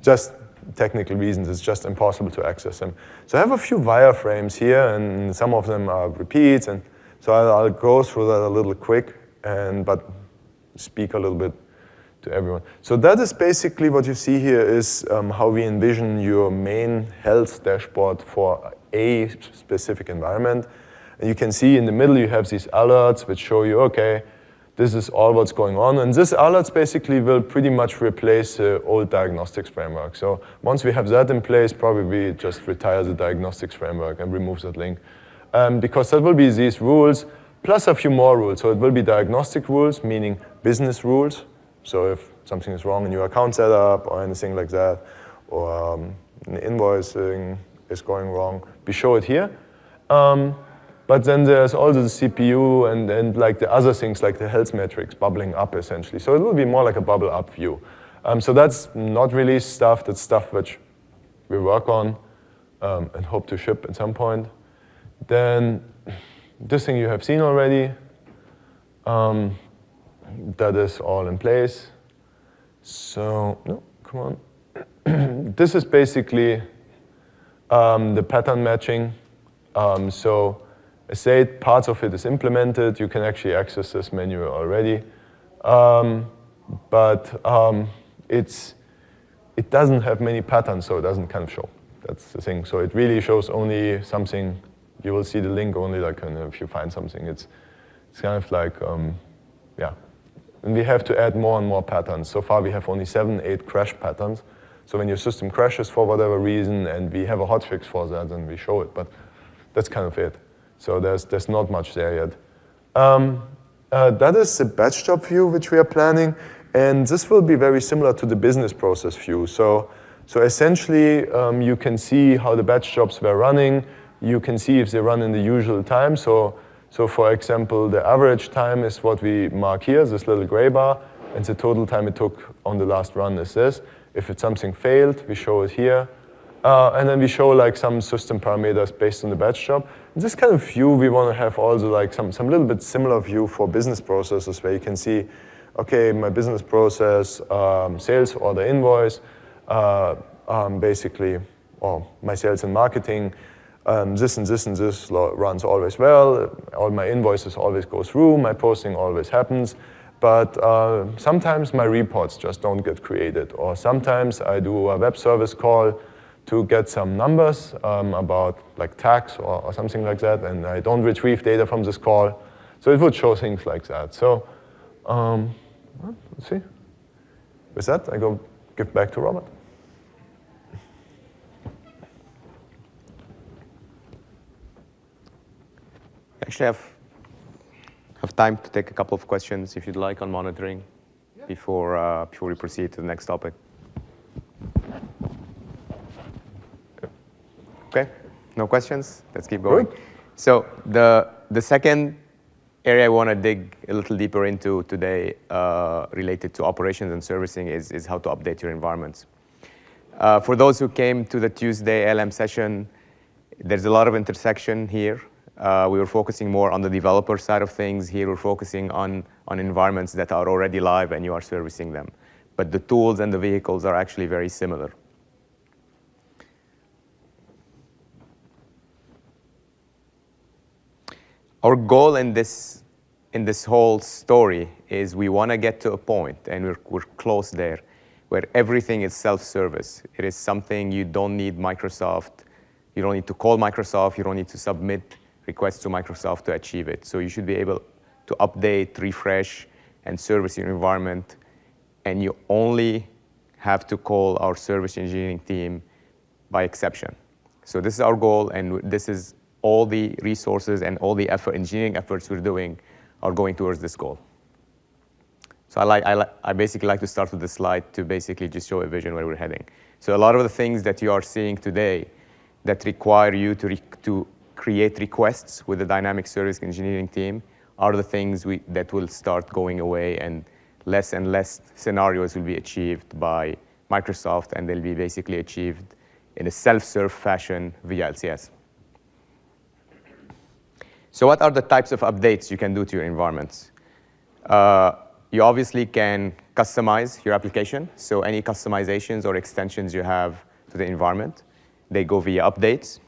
Speaker 2: Just technical reasons, it's just impossible to access them. So I have a few wireframes here, and some of them are repeats, and so I'll go through that a little quick, but speak a little bit to everyone. So that is basically what you see here is how we envision your main health dashboard for a specific environment. And you can see in the middle you have these alerts which show you, okay, this is all what's going on. And this alerts basically will pretty much replace the old diagnostics framework. So once we have that in place, probably we just retire the diagnostics framework and remove that link. Because that will be these rules, plus a few more rules. So it will be diagnostic rules, meaning business rules. So if something is wrong in your account setup or anything like that, or invoicing is going wrong, we show it here. But then there's also the CPU and like the other things like the health metrics bubbling up essentially. So it will be more like a bubble up view. So that's not released stuff, that's stuff which we work on and hope to ship at some point. Then this thing you have seen already. That is all in place. So, no, come on. This is basically the pattern matching. So, I say parts of it is implemented. You can actually access this menu already. But it doesn't have many patterns, so it doesn't kind of show. That's the thing. So it really shows only something. You will see the link only like if you find something. It's kind of like yeah. And we have to add more and more patterns. So far, we have only 7, 8 crash patterns. So when your system crashes for whatever reason, and we have a hotfix for that, then we show it. But that's kind of it. So there's not much there yet. That is the batch job view which we are planning. And this will be very similar to the business process view. So essentially, you can see how the batch jobs were running. You can see if they run in the usual time. So for example, the average time is what we mark here, this little gray bar. And the total time it took on the last run is this. If it's something failed, we show it here. And then we show like some system parameters based on the batch job. And this kind of view, we want to have also like some little bit similar view for business processes where you can see, okay, my business process, sales order invoice, basically, or my sales and marketing, this and this and this runs always well. All my invoices always go through. My posting always happens. But sometimes my reports just don't get created. Or sometimes I do a web service call to get some numbers about like tax or something like that, and I don't retrieve data from this call. So it would show things like that. So let's see. With that, I go give back to Robert.
Speaker 1: Actually, have time to take a couple of questions, if you'd like, on monitoring before we proceed to the next topic. Okay, no questions? Let's keep going.
Speaker 2: Good.
Speaker 1: So the second area I want to dig a little deeper into today related to operations and servicing is how to update your environments. For those who came to the Tuesday LM session, there's a lot of intersection here. We were focusing more on the developer side of things. Here we're focusing on environments that are already live and you are servicing them. But the tools and the vehicles are actually very similar. Our goal in this whole story is we want to get to a point, and we're close there, where everything is self-service. It is something you don't need Microsoft. You don't need to call Microsoft. You don't need to submit requests to Microsoft to achieve it. So you should be able to update, refresh, and service your environment. And you only have to call our service engineering team by exception. So this is our goal, and this is all the resources and all the engineering efforts we're doing are going towards this goal. So I basically like to start with this slide to basically just show a vision where we're heading. So a lot of the things that you are seeing today that require you to create requests with the dynamic service engineering team are the things that will start going away, and less scenarios will be achieved by Microsoft, and they'll be basically achieved in a self-serve fashion via LCS. So what are the types of updates you can do to your environments? You obviously can customize your application. So any customizations or extensions you have to the environment, they go via updates.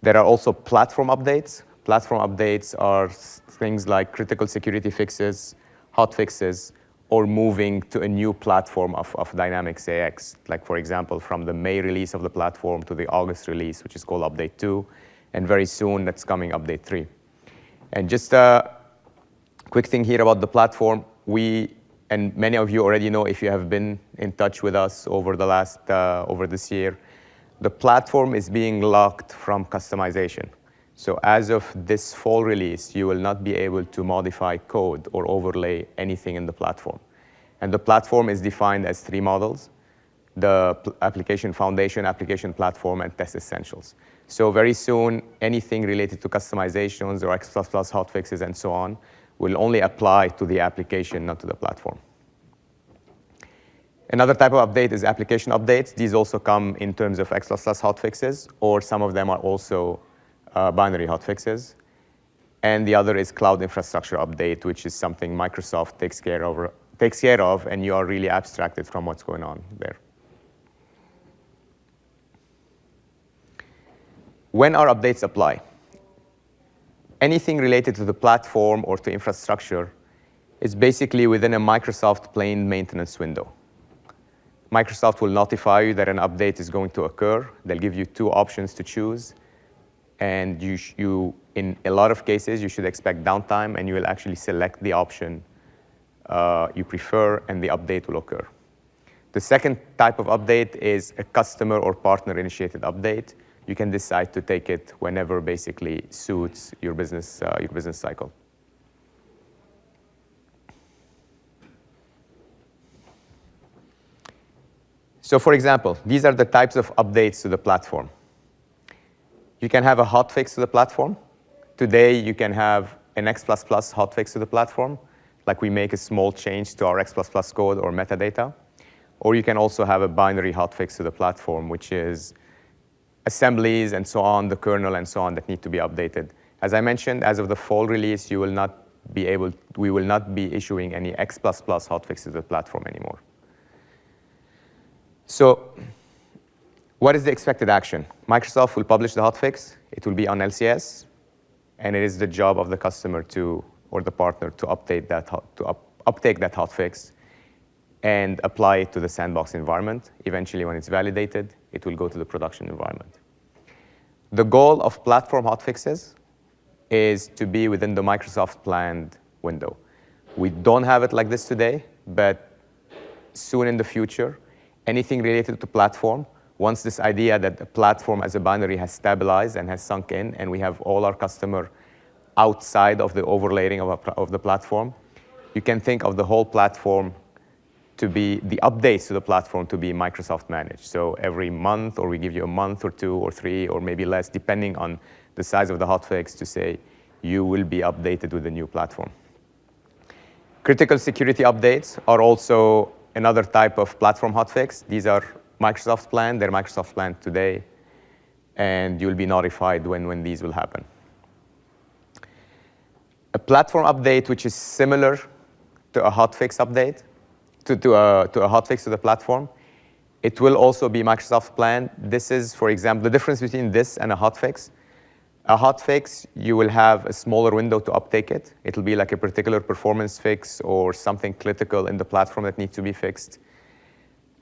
Speaker 1: There are also platform updates. Platform updates are things like critical security fixes, hot fixes, or moving to a new platform of Dynamics AX. Like, for example, from the May release of the platform to the August release, which is called Update 2. And very soon, that's coming Update 3. And just a quick thing here about the platform. And many of you already know if you have been in touch with us over this year, the platform is being locked from customization. So as of this fall release, you will not be able to modify code or overlay anything in the platform. And the platform is defined as 3 models: the application foundation, application platform, and test essentials. So very soon, anything related to customizations or X++ hotfixes and so on will only apply to the application, not to the platform. Another type of update is application updates. These also come in terms of X++ hotfixes, or some of them are also binary hotfixes. And the other is cloud infrastructure update, which is something Microsoft takes care of, and you are really abstracted from what's going on there. When our updates apply, anything related to the platform or to infrastructure is basically within a Microsoft plain maintenance window. Microsoft will notify you that an update is going to occur. They'll give you 2 options to choose. And in a lot of cases, you should expect downtime, and you will actually select the option you prefer, and the update will occur. The second type of update is a customer or partner-initiated update. You can decide to take it whenever basically suits your business cycle. So for example, these are the types of updates to the platform. You can have a hotfix to the platform. Today, you can have an X++ hotfix to the platform, like we make a small change to our X++ code or metadata. Or you can also have a binary hotfix to the platform, which is assemblies and so on, the kernel and so on that need to be updated. As I mentioned, as of the fall release, we will not be issuing any X++ hotfixes to the platform anymore. So what is the expected action? Microsoft will publish the hotfix. It will be on LCS. And it is the job of the customer or the partner to update that, uptake that hotfix and apply it to the sandbox environment. Eventually, when it's validated, it will go to the production environment. The goal of platform hotfixes is to be within the Microsoft planned window. We don't have it like this today, but soon in the future, anything related to platform, once this idea that the platform as a binary has stabilized and has sunk in, and we have all our customer outside of the overlaying of the platform, you can think of the whole platform to be, the updates to the platform to be Microsoft managed. So every month, or we give you a month or 2 or 3 or maybe less, depending on the size of the hotfix, to say you will be updated with the new platform. Critical security updates are also another type of platform hotfix. These are Microsoft planned. They're Microsoft planned today, and you'll be notified when these will happen. A platform update which is similar to a hotfix update, to a hotfix to the platform, it will also be Microsoft planned. This is, for example, the difference between this and a hotfix. A hotfix, you will have a smaller window to uptake it. It'll be like a particular performance fix or something critical in the platform that needs to be fixed.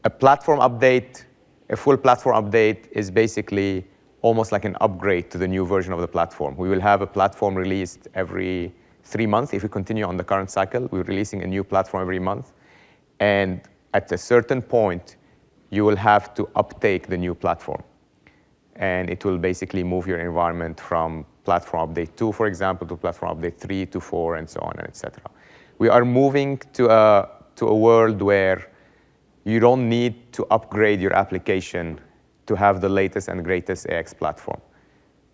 Speaker 1: A platform update, a full platform update, is basically almost like an upgrade to the new version of the platform. We will have a platform released every 3 months. If we continue on the current cycle, we're releasing a new platform every month. And at a certain point, you will have to uptake the new platform. And it will basically move your environment from platform update 2, for example, to platform update 3 to 4, and so on, and et cetera. We are moving to a world where you don't need to upgrade your application to have the latest and greatest AX platform.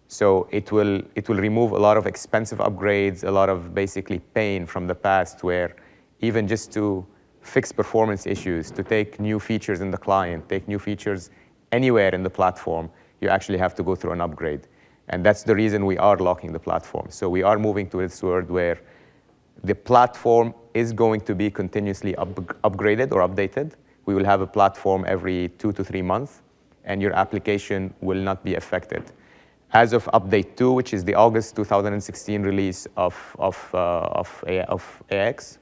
Speaker 1: So it will remove a lot of expensive upgrades, a lot of basically pain from the past, where even just to fix performance issues, to take new features in the client, take new features anywhere in the platform, you actually have to go through an upgrade. And that's the reason we are locking the platform. So we are moving to this world where the platform is going to be continuously upgraded or updated. We will have a platform every 2 to 3 months, and your application will not be affected. As of update 2, which is the August 2016 release of AX,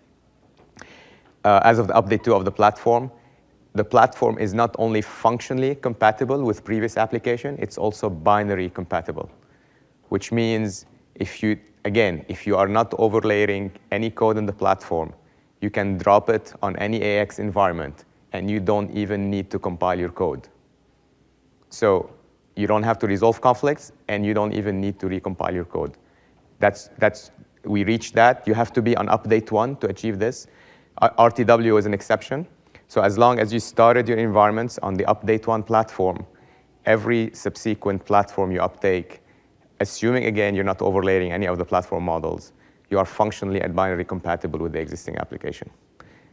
Speaker 1: as of the update 2 of the platform is not only functionally compatible with previous application, it's also binary compatible, which means if you are not overlaying any code in the platform, you can drop it on any AX environment, and you don't even need to compile your code. So you don't have to resolve conflicts, and you don't even need to recompile your code. We reached that. You have to be on update 1 to achieve this. RTW is an exception. So as long as you started your environments on the update 1 platform, every subsequent platform you uptake, assuming, again, you're not overlaying any of the platform models, you are functionally and binary compatible with the existing application.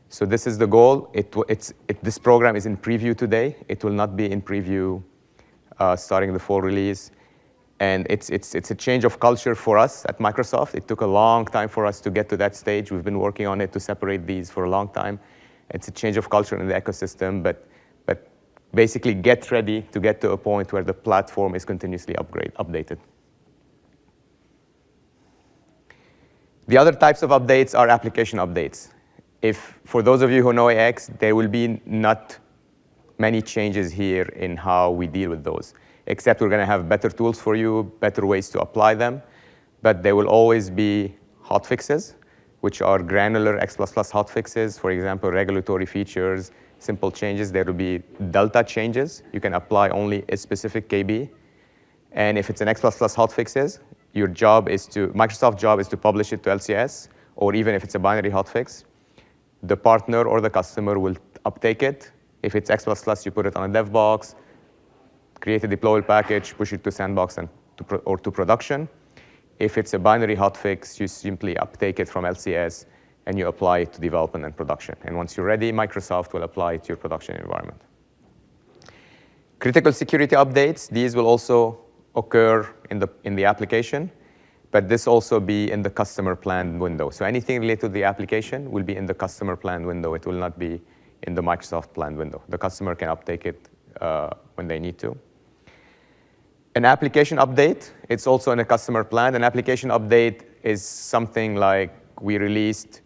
Speaker 1: So this is the goal. This program is in preview today. It will not be in preview starting the fall release. And it's a change of culture for us at Microsoft. It took a long time for us to get to that stage. We've been working on it to separate these for a long time. It's a change of culture in the ecosystem, but basically get ready to get to a point where the platform is continuously updated. The other types of updates are application updates. For those of you who know AX, there will be not many changes here in how we deal with those, except we're going to have better tools for you, better ways to apply them, but there will always be hotfixes. which are granular X++ hotfixes, for example, regulatory features, simple changes. There will be delta changes. You can apply only a specific KB. And if it's an X++ hotfixes, Microsoft's job is to publish it to LCS, or even if it's a binary hotfix, the partner or the customer will uptake it. If it's X++, you put it on a dev box, create a deployable package, push it to sandbox or to production. If it's a binary hotfix, you simply uptake it from LCS and you apply it to development and production. And once you're ready, Microsoft will apply it to your production environment. Critical security updates, these will also occur in the application, but this also be in the customer planned window. So anything related to the application will be in the customer planned window. It will not be in the Microsoft planned window. The customer can uptake it when they need to. An application update, it's also in a customer plan. An application update is something like we released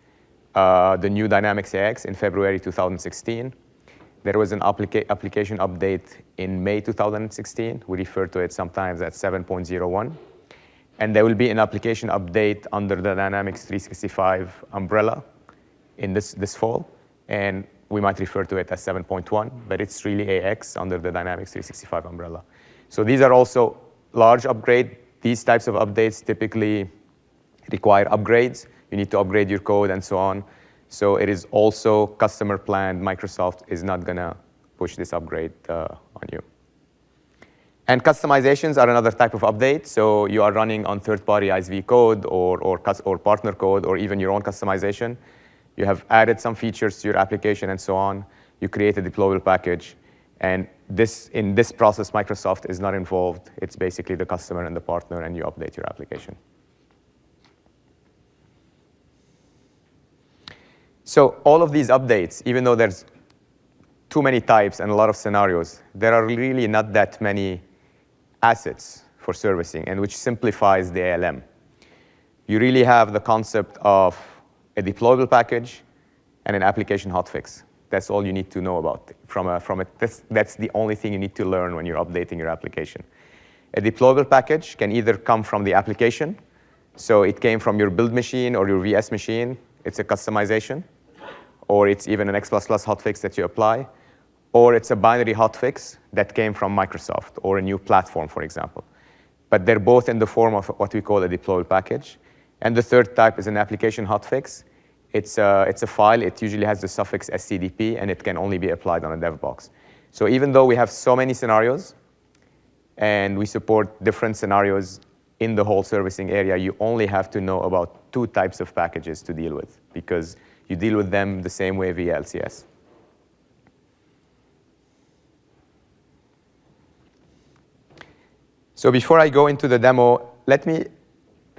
Speaker 1: the new Dynamics AX in February 2016. There was an application update in May 2016. We refer to it sometimes as 7.01. And there will be an application update under the Dynamics 365 umbrella in this fall. And we might refer to it as 7.1, but it's really AX under the Dynamics 365 umbrella. So these are also large upgrades. These types of updates typically require upgrades. You need to upgrade your code and so on. So it is also customer planned. Microsoft is not going to push this upgrade on you. And customizations are another type of update. So you are running on third-party ISV code or partner code or even your own customization. You have added some features to your application and so on. You create a deployable package. And in this process, Microsoft is not involved. It's basically the customer and the partner, and you update your application. So all of these updates, even though there's too many types and a lot of scenarios, there are really not that many assets for servicing, and which simplifies the ALM. You really have the concept of a deployable package and an application hotfix. That's all you need to know about. That's the only thing you need to learn when you're updating your application. A deployable package can either come from the application, so it came from your build machine or your VS machine. It's a customization, or it's even an X++ hotfix that you apply, or it's a binary hotfix that came from Microsoft or a new platform, for example. But they're both in the form of what we call a deployable package. And the third type is an application hotfix. It's a file. It usually has the suffix SCDP, and it can only be applied on a dev box. So even though we have so many scenarios, and we support different scenarios in the whole servicing area, you only have to know about 2 types of packages to deal with, because you deal with them the same way via LCS. So before I go into the demo, let me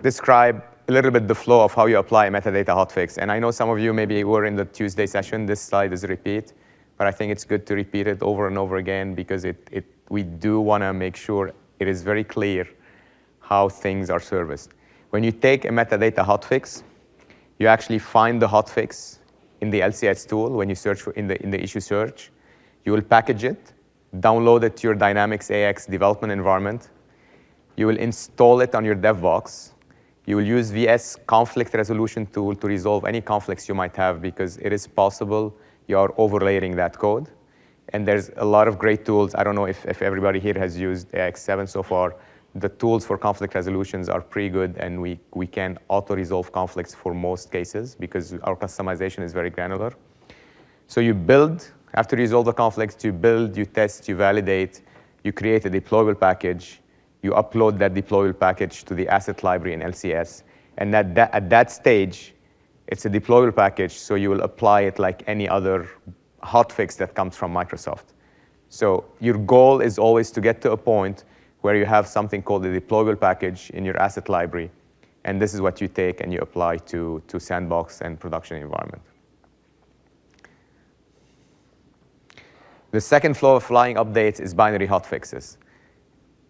Speaker 1: describe a little bit the flow of how you apply a metadata hotfix. And I know some of you maybe were in the Tuesday session. This slide is a repeat, but I think it's good to repeat it over and over again, because we do want to make sure it is very clear how things are serviced. When you take a metadata hotfix, you actually find the hotfix in the LCS tool. When you search in the issue search, you will package it, download it to your Dynamics AX development environment. You will install it on your dev box. You will use VS conflict resolution tool to resolve any conflicts you might have, because it is possible you are overlaying that code. And there's a lot of great tools. I don't know if everybody here has used AX7 so far. The tools for conflict resolutions are pretty good, and we can auto-resolve conflicts for most cases because our customization is very granular. So you build, after you resolve the conflicts, you build, you test, you validate, you create a deployable package, you upload that deployable package to the asset library in LCS, and at that stage, it's a deployable package, so you will apply it like any other hotfix that comes from Microsoft. So your goal is always to get to a point where you have something called a deployable package in your asset library, and this is what you take and you apply to sandbox and production environment. The second flow of flying updates is binary hotfixes.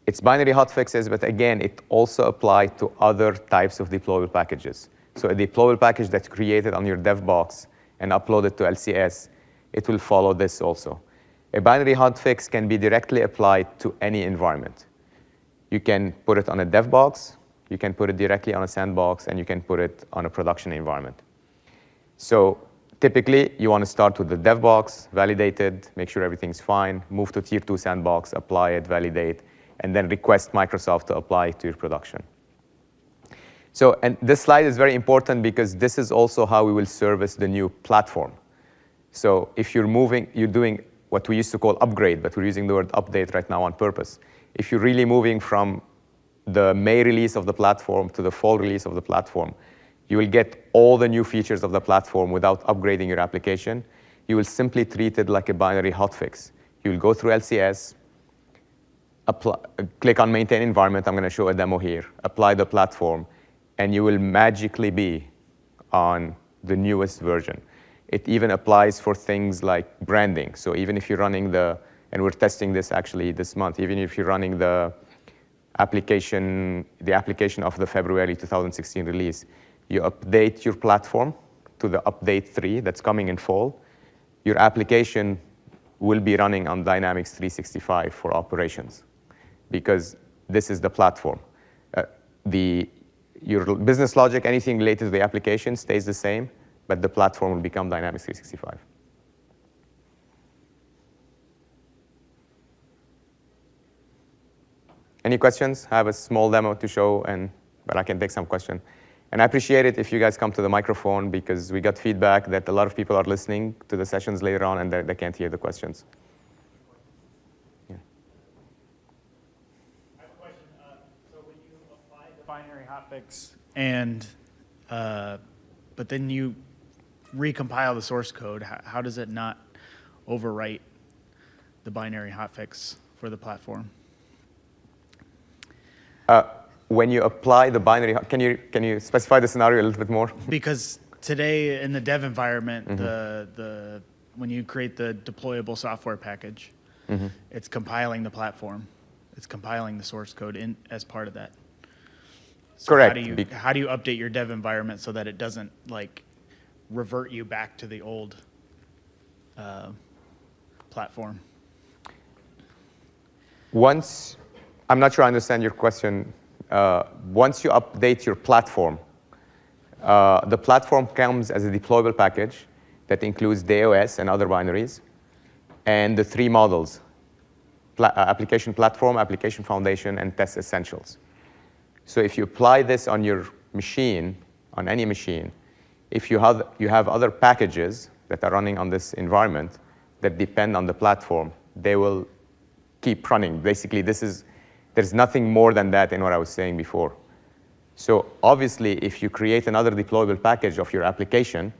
Speaker 1: It's binary hotfixes, but again, it also applies to other types of deployable packages. So a deployable package that's created on your dev box and uploaded to LCS, it will follow this also. A binary hotfix can be directly applied to any environment. You can put it on a dev box, you can put it directly on a sandbox, and you can put it on a production environment. So typically, you want to start with the dev box, validate it, make sure everything's fine, move to tier 2 sandbox, apply it, validate, and then request Microsoft to apply it to your production. So, and this slide is very important because this is also how we will service the new platform. So if you're doing what we used to call upgrade, but we're using the word update right now on purpose. If you're really moving from the May release of the platform to the fall release of the platform, you will get all the new features of the platform without upgrading your application. You will simply treat it like a binary hotfix. You will go through LCS, click on maintain environment. I'm going to show a demo here. Apply the platform, and you will magically be on the newest version. It even applies for things like branding. So even if you're running and we're testing this actually this month, even if you're running the application of the February 2016 release, you update your platform to the update 3 that's coming in fall. Your application will be running on Dynamics 365 for operations because this is the platform. Your business logic, anything related to the application stays the same, but the platform will become Dynamics 365. Any questions? I have a small demo to show, but I can take some questions. And I appreciate it if you guys come to the microphone because we got feedback that a lot of people are listening to the sessions later on and they can't hear the questions. Yeah.
Speaker 4: I have a question. So when you apply the binary hotfix but then you recompile the source code, how does it not overwrite the binary hotfix for the platform?
Speaker 1: When you apply the binary, can you specify the scenario a little bit more?
Speaker 4: Because today in the dev environment, when you create the deployable software package, it's compiling the platform. It's compiling the source code as part of that. So
Speaker 1: correct.
Speaker 4: How do you update your dev environment so that it doesn't revert you back to the old platform?
Speaker 1: I'm not sure I understand your question. Once you update your platform, the platform comes as a deployable package that includes DAOS and other binaries, and the 3 models, application platform, application foundation, and test essentials. So if you apply this on your machine, on any machine, if you have other packages that are running on this environment that depend on the platform, they will keep running. Basically, there's nothing more than that in what I was saying before. So obviously, if you create another deployable package of your application,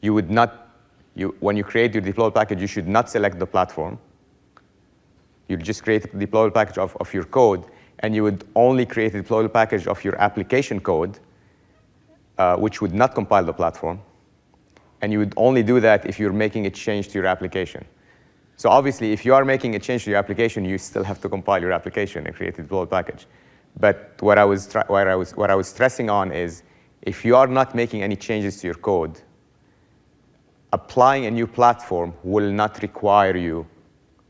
Speaker 1: when you create your deployable package, you should not select the platform. You just create a deployable package of your code, and you would only create a deployable package of your application code, which would not compile the platform. And you would only do that if you're making a change to your application. So obviously, if you are making a change to your application, you still have to compile your application and create a deployable package. But what I was stressing on is, if you are not making any changes to your code, applying a new platform will not require you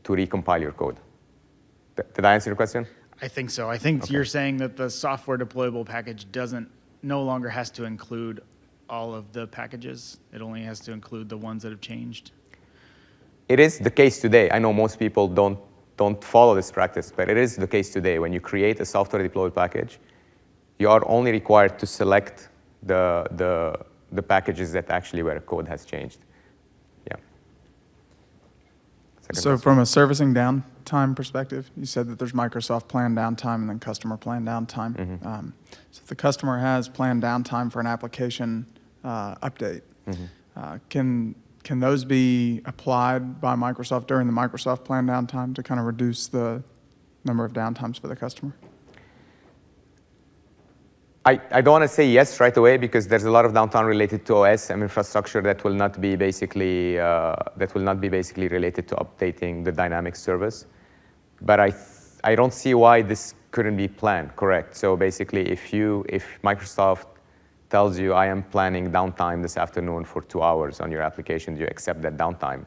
Speaker 1: to recompile your code. Did I answer your question?
Speaker 4: I think so. I think you're saying that the software deployable package no longer has to include all of the packages. It only has to include the ones that have changed.
Speaker 1: It is the case today. I know most people don't follow this practice, but it is the case today. When you create a software deployable package, you are only required to select the packages that actually where code has changed. Yeah.
Speaker 5: So from a servicing downtime perspective, you said that there's Microsoft planned downtime and then customer planned downtime. So if the customer has planned downtime for an application update, can those be applied by Microsoft during the Microsoft planned downtime to kind of reduce the number of downtimes for the customer?
Speaker 1: I don't want to say yes right away because there's a lot of downtime related to OS and infrastructure that will not be basically related to updating the Dynamics service. But I don't see why this couldn't be planned. Correct. So basically, if Microsoft tells you, I am planning downtime this afternoon for 2 hours on your application, do you accept that downtime?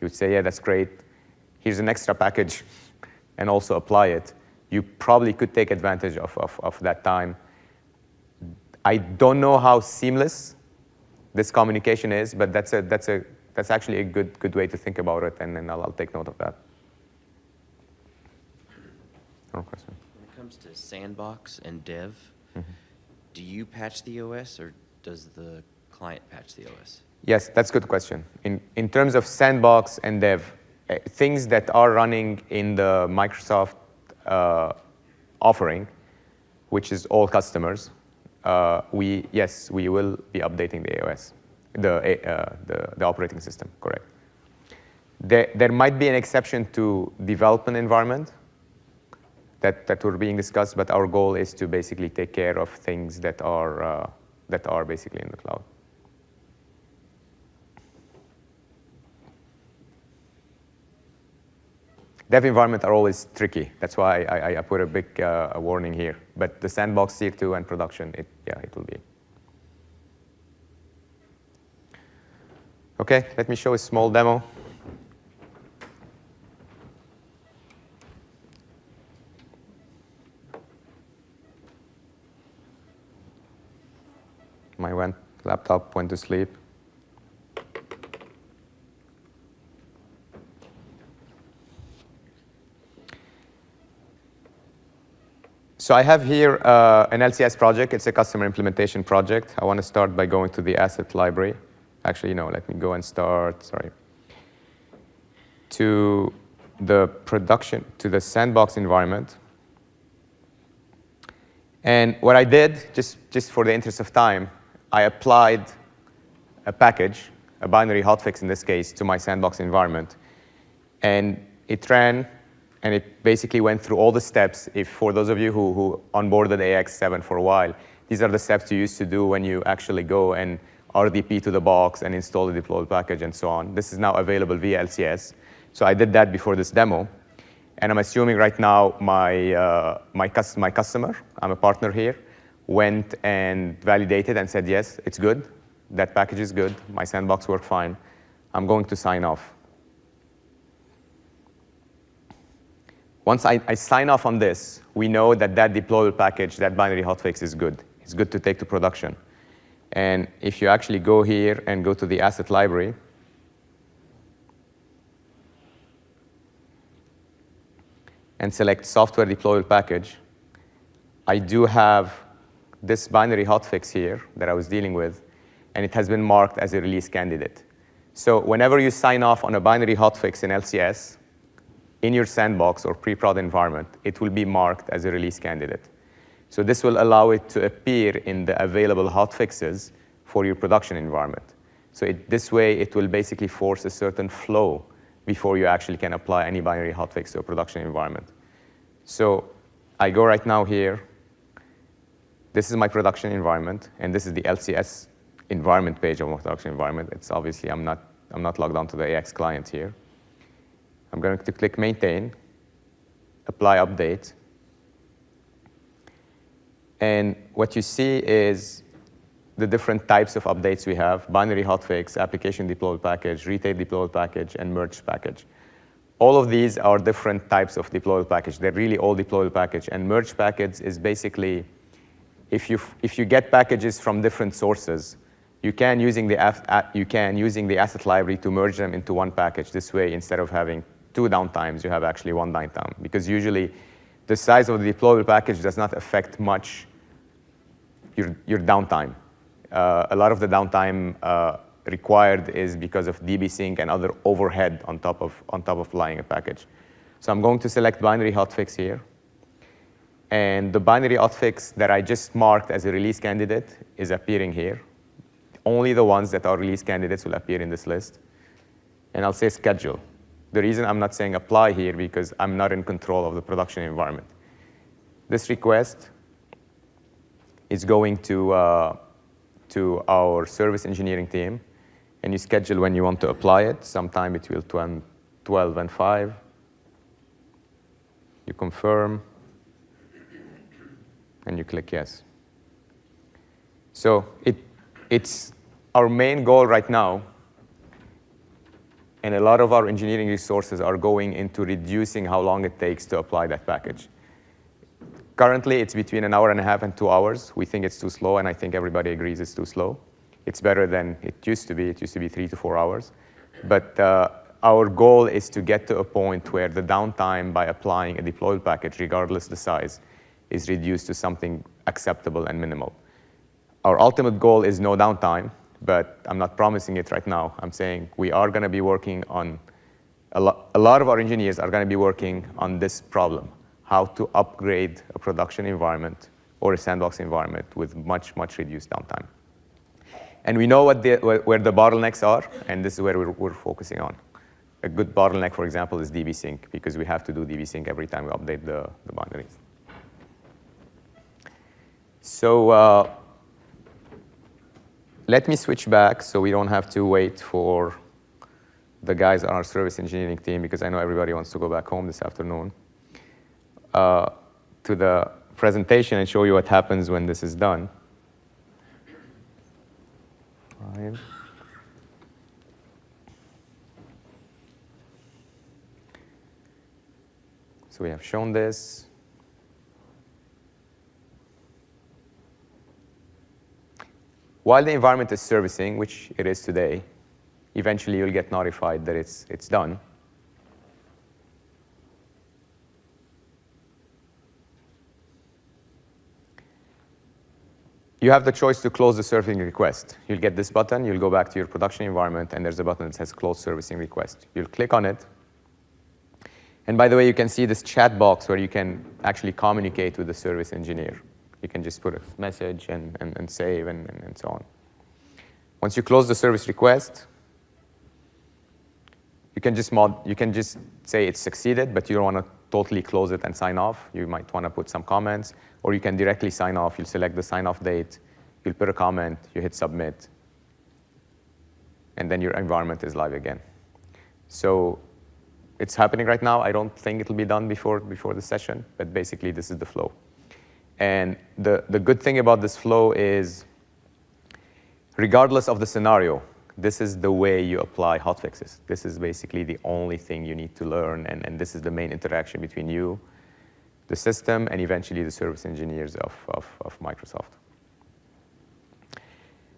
Speaker 1: You would say, yeah, that's great. Here's an extra package, and also apply it. You probably could take advantage of that time. I don't know how seamless this communication is, but that's actually a good way to think about it, and then I'll take note of that. No question.
Speaker 6: When it comes to Sandbox and Dev, do you patch the OS or does the client patch the OS?
Speaker 1: Yes, that's a good question. In terms of Sandbox and Dev, things that are running in the Microsoft offering, which is all customers, we will be updating the AOS, the operating system, correct. There might be an exception to development environment that were being discussed, but our goal is to basically take care of things that are basically in the cloud. Dev environments are always tricky. That's why I put a big warning here. But the Sandbox, Tier 2, and production, it will be. OK, let me show a small demo. My laptop went to sleep. So I have here an LCS project. It's a customer implementation project. I want to start by going to the asset library. Actually, no, let me go and start, to the production, to the Sandbox environment. And what I did, just for the interest of time, I applied a package, a binary hotfix in this case, to my Sandbox environment. And it ran, and it basically went through all the steps. If for those of you who onboarded AX7 for a while, these are the steps you used to do when you actually go and RDP to the box and install the deployable package and so on. This is now available via LCS. So I did that before this demo. And I'm assuming right now my customer, I'm a partner here, went and validated and said, yes, it's good. That package is good. My Sandbox worked fine. I'm going to sign off. Once I sign off on this, we know that that deployable package, that binary hotfix is good. It's good to take to production. And if you actually go here and go to the asset library, and select software deployable package, I do have this binary hotfix here that I was dealing with, and it has been marked as a release candidate. So whenever you sign off on a binary hotfix in LCS, in your Sandbox or pre-prod environment, it will be marked as a release candidate. So this will allow it to appear in the available hotfixes for your production environment. So this way, it will basically force a certain flow before you actually can apply any binary hotfix to a production environment. So I go right now here. This is my production environment, and this is the LCS environment page of my production environment. It's obviously, I'm not logged onto the AX client here. I'm going to click Maintain, Apply Update. And what you see is the different types of updates we have: binary hotfix, application deployable package, retail deployable package, and merge package. All of these are different types of deployable package. They're really all deployable package. And merge package is basically, if you get packages from different sources, you can using the asset library to merge them into one package. This way, instead of having 2 downtimes, you have actually 1 downtime. Because usually, the size of the deployable package does not affect much your downtime. A lot of the downtime required is because of DB sync and other overhead on top of applying a package. So I'm going to select binary hotfix here. And the binary hotfix that I just marked as a release candidate is appearing here. Only the ones that are release candidates will appear in this list. And I'll say schedule. The reason I'm not saying apply here because I'm not in control of the production environment. This request is going to our service engineering team, and you schedule when you want to apply it, sometime between 12 and 5. You confirm, and you click yes. So it's our main goal right now, and a lot of our engineering resources are going into reducing how long it takes to apply that package. Currently, it's between 1.5 hours and 2 hours. We think it's too slow, and I think everybody agrees it's too slow. It's better than it used to be. It used to be 3 to 4 hours. But our goal is to get to a point where the downtime by applying a deployable package, regardless the size, is reduced to something acceptable and minimal. Our ultimate goal is no downtime, but I'm not promising it right now. I'm saying we are going to be working on, a lot of our engineers are going to be working on this problem, how to upgrade a production environment or a sandbox environment with much, much reduced downtime. And we know where the bottlenecks are, and this is where we're focusing on. A good bottleneck, for example, is DB sync, because we have to do DB sync every time we update the binaries. So let me switch back so we don't have to wait for the guys on our service engineering team, because I know everybody wants to go back home this afternoon, to the presentation and show you what happens when this is done. 5. So we have shown this. While the environment is servicing, which it is today, eventually you'll get notified that it's done. You have the choice to close the servicing request. You'll get this button, you'll go back to your production environment, and there's a button that says close servicing request. You'll click on it. And by the way, you can see this chat box where you can actually communicate with the service engineer. You can just put a message and save and so on. Once you close the service request, you can just say it's succeeded, but you don't want to totally close it and sign off. You might want to put some comments, or you can directly sign off. You'll select the sign-off date, you'll put a comment, you hit submit, and then your environment is live again. So it's happening right now. I don't think it'll be done before the session, but basically this is the flow. And the good thing about this flow is, regardless of the scenario, this is the way you apply hotfixes. This is basically the only thing you need to learn, and this is the main interaction between you, the system, and eventually the service engineers of Microsoft.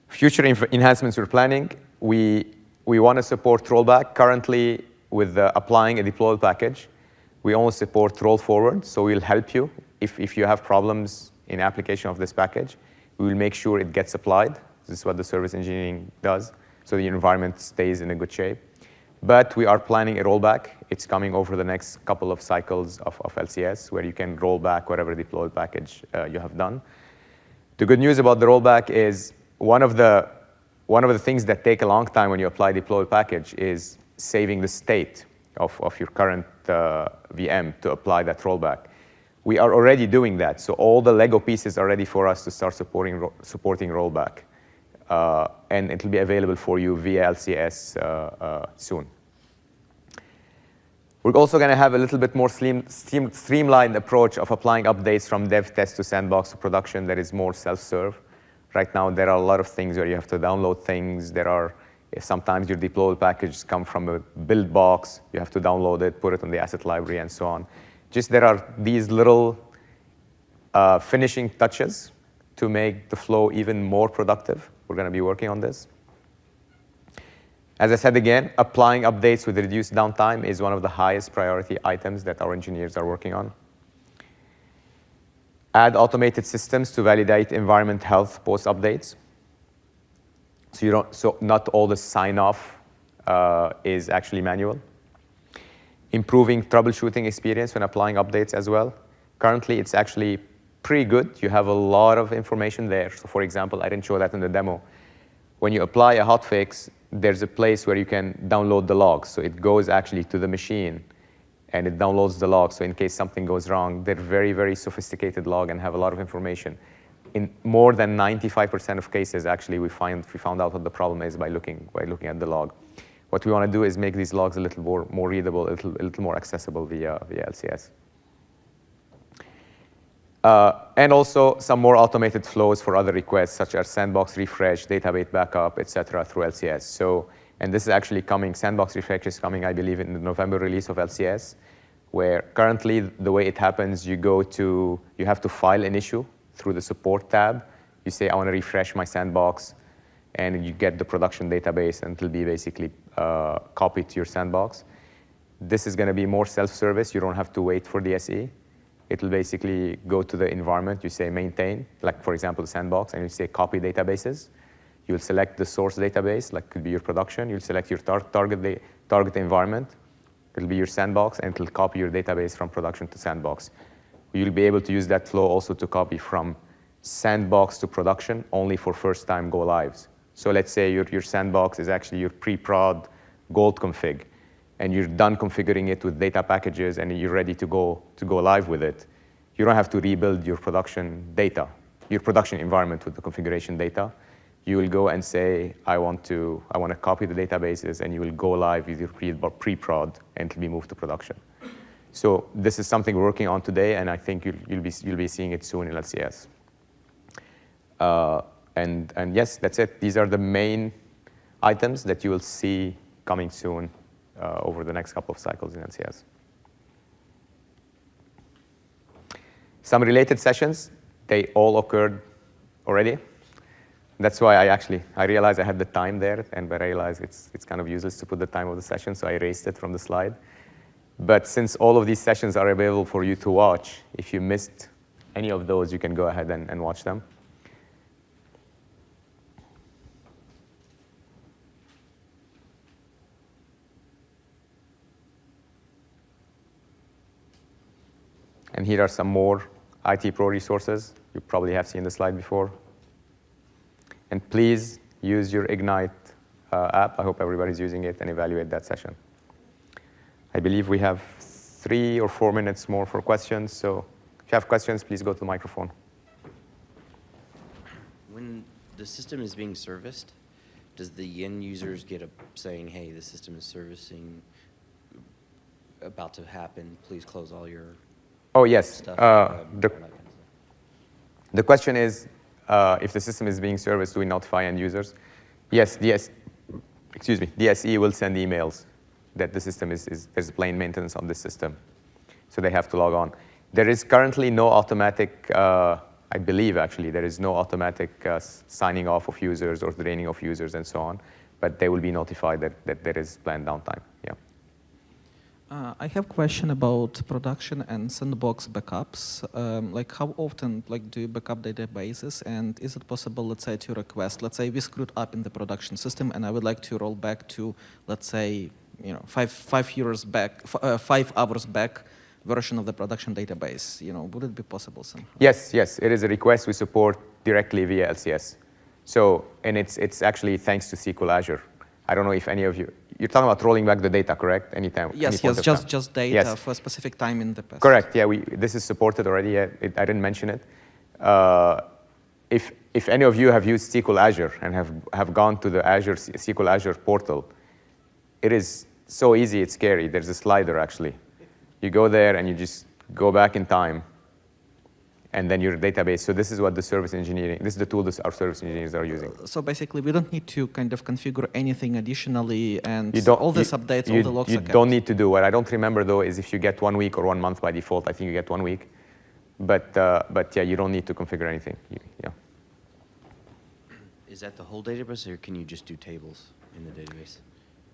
Speaker 1: Future enhancements we're planning, we want to support rollback. Currently, with applying a deployable package, we only support roll forward, so we'll help you. If you have problems in application of this package, we will make sure it gets applied. This is what the service engineering does, so the environment stays in a good shape. But we are planning a rollback. It's coming over the next couple of cycles of LCS, where you can roll back whatever deployed package you have done. The good news about the rollback is one of the things that take a long time when you apply deployed package is saving the state of your current VM to apply that rollback. We are already doing that, so all the Lego pieces are ready for us to start supporting rollback. And it will be available for you via LCS soon. We're also going to have a little bit more streamlined approach of applying updates from dev test to sandbox to production that is more self-serve. Right now, there are a lot of things where you have to download things. Sometimes your deployable packages come from a build box. You have to download it, put it on the asset library, and so on. Just there are these little finishing touches to make the flow even more productive. We're going to be working on this. As I said again, applying updates with reduced downtime is one of the highest priority items that our engineers are working on. Add automated systems to validate environment health post-updates. So not all the sign-off is actually manual. Improving troubleshooting experience when applying updates as well. Currently, it's actually pretty good. You have a lot of information there. So for example, I didn't show that in the demo. When you apply a hotfix, there's a place where you can download the logs. So it goes actually to the machine, and it downloads the log. So in case something goes wrong, they're very, very sophisticated log and have a lot of information. In more than 95% of cases, actually, we found out what the problem is by looking at the log. What we want to do is make these logs a little more readable, a little more accessible via LCS. And also some more automated flows for other requests, such as sandbox refresh, database backup, et cetera, through LCS. So, and this is actually coming, sandbox refresh is coming, I believe, in the November release of LCS, where currently the way it happens, you have to file an issue through the support tab. You say, I want to refresh my sandbox, and you get the production database, and it'll be basically copied to your sandbox. This is going to be more self-service. You don't have to wait for the SE. It'll basically go to the environment. You say maintain, like for example, the sandbox, and you say copy databases. You'll select the source database, like could be your production. You'll select your target environment. It'll be your sandbox, and it'll copy your database from production to sandbox. You'll be able to use that flow also to copy from sandbox to production only for first-time go-lives. So let's say your sandbox is actually your pre-prod gold config, and you're done configuring it with data packages, and you're ready to go live with it. You don't have to rebuild your production data, your production environment with the configuration data. You will go and say, I want to copy the databases, and you will go live with your pre-prod, and it'll be moved to production. So this is something we're working on today, and I think you'll be seeing it soon in LCS. And yes, that's it. These are the main items that you will see coming soon over the next couple of cycles in LCS. Some related sessions, they all occurred already. That's why I realized I had the time there, but I realized it's kind of useless to put the time of the session, so I erased it from the slide. But since all of these sessions are available for you to watch, if you missed any of those, you can go ahead and watch them. And here are some more IT Pro resources. You probably have seen the slide before. And please use your Ignite app. I hope everybody's using it, and evaluate that session. I believe we have 3 or 4 minutes more for questions. So if you have questions, please go to the microphone.
Speaker 6: When the system is being serviced, does the end users get a saying, hey, the system is servicing, about to happen, please close all your
Speaker 1: Oh, yes.
Speaker 6: stuff?
Speaker 1: The question is, if the system is being serviced, do we notify end users? Yes, the SE will send emails that the system there's plain maintenance on this system. So they have to log on. There is currently no automatic, I believe actually, there is no automatic signing off of users or draining of users and so on, but they will be notified that there is planned downtime, yeah.
Speaker 7: I have a question about production and sandbox backups. Like how often do you backup databases, and is it possible, let's say, to request, let's say we screwed up in the production system and I would like to roll back to, let's say, 5 years back, 5 hours back version of the production database, would it be possible somehow?
Speaker 1: Yes, it is a request we support directly via LCS. So, and it's actually thanks to SQL Azure. I don't know if any of you're talking about rolling back the data, correct? Anytime.
Speaker 7: Yes, just data
Speaker 1: Yes.
Speaker 7: for a specific time in the past.
Speaker 1: Correct, yeah, this is supported already. I didn't mention it. If any of you have used SQL Azure and have gone to the SQL Azure portal, it is so easy, it's scary. There's a slider, actually. You go there and you just go back in time, and then your database. So this is what this is the tool that our service engineers are using.
Speaker 7: So basically, we don't need to kind of configure anything additionally, and
Speaker 1: all
Speaker 7: these updates, all the logs
Speaker 1: you
Speaker 7: are kept.
Speaker 1: don't need to do. What I don't remember, though, is if you get 1 week or 1 month by default. I think you get 1 week. But yeah, you don't need to configure anything. Yeah.
Speaker 6: Is that the whole database, or can you just do tables in the database?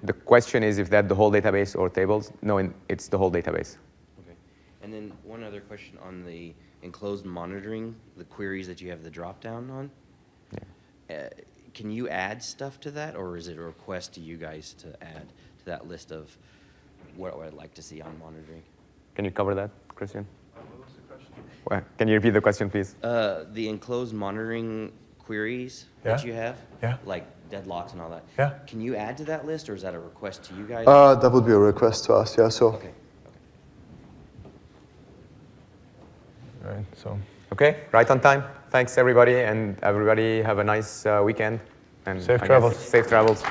Speaker 1: The question is if that's the whole database or tables. No, it's the whole database.
Speaker 6: Okay. And then one other question on the enclosed monitoring, the queries that you have the drop-down on. Yeah. Can you add stuff to that, or is it a request to you guys to add to that list of what I'd like to see on monitoring?
Speaker 1: Can you cover that, Christian?
Speaker 2: What was the question?
Speaker 1: Well, can you repeat the question, please?
Speaker 6: The enclosed monitoring queries that you have, like deadlocks and all that.
Speaker 2: Yeah.
Speaker 6: Can you add to that list, or is that a request to you guys?
Speaker 2: That would be a request to us, yeah. So.
Speaker 6: Okay.
Speaker 2: All right. So.
Speaker 1: Okay, right on time. Thanks, everybody, and everybody have a nice weekend. And
Speaker 2: Safe travels.
Speaker 1: Safe travels.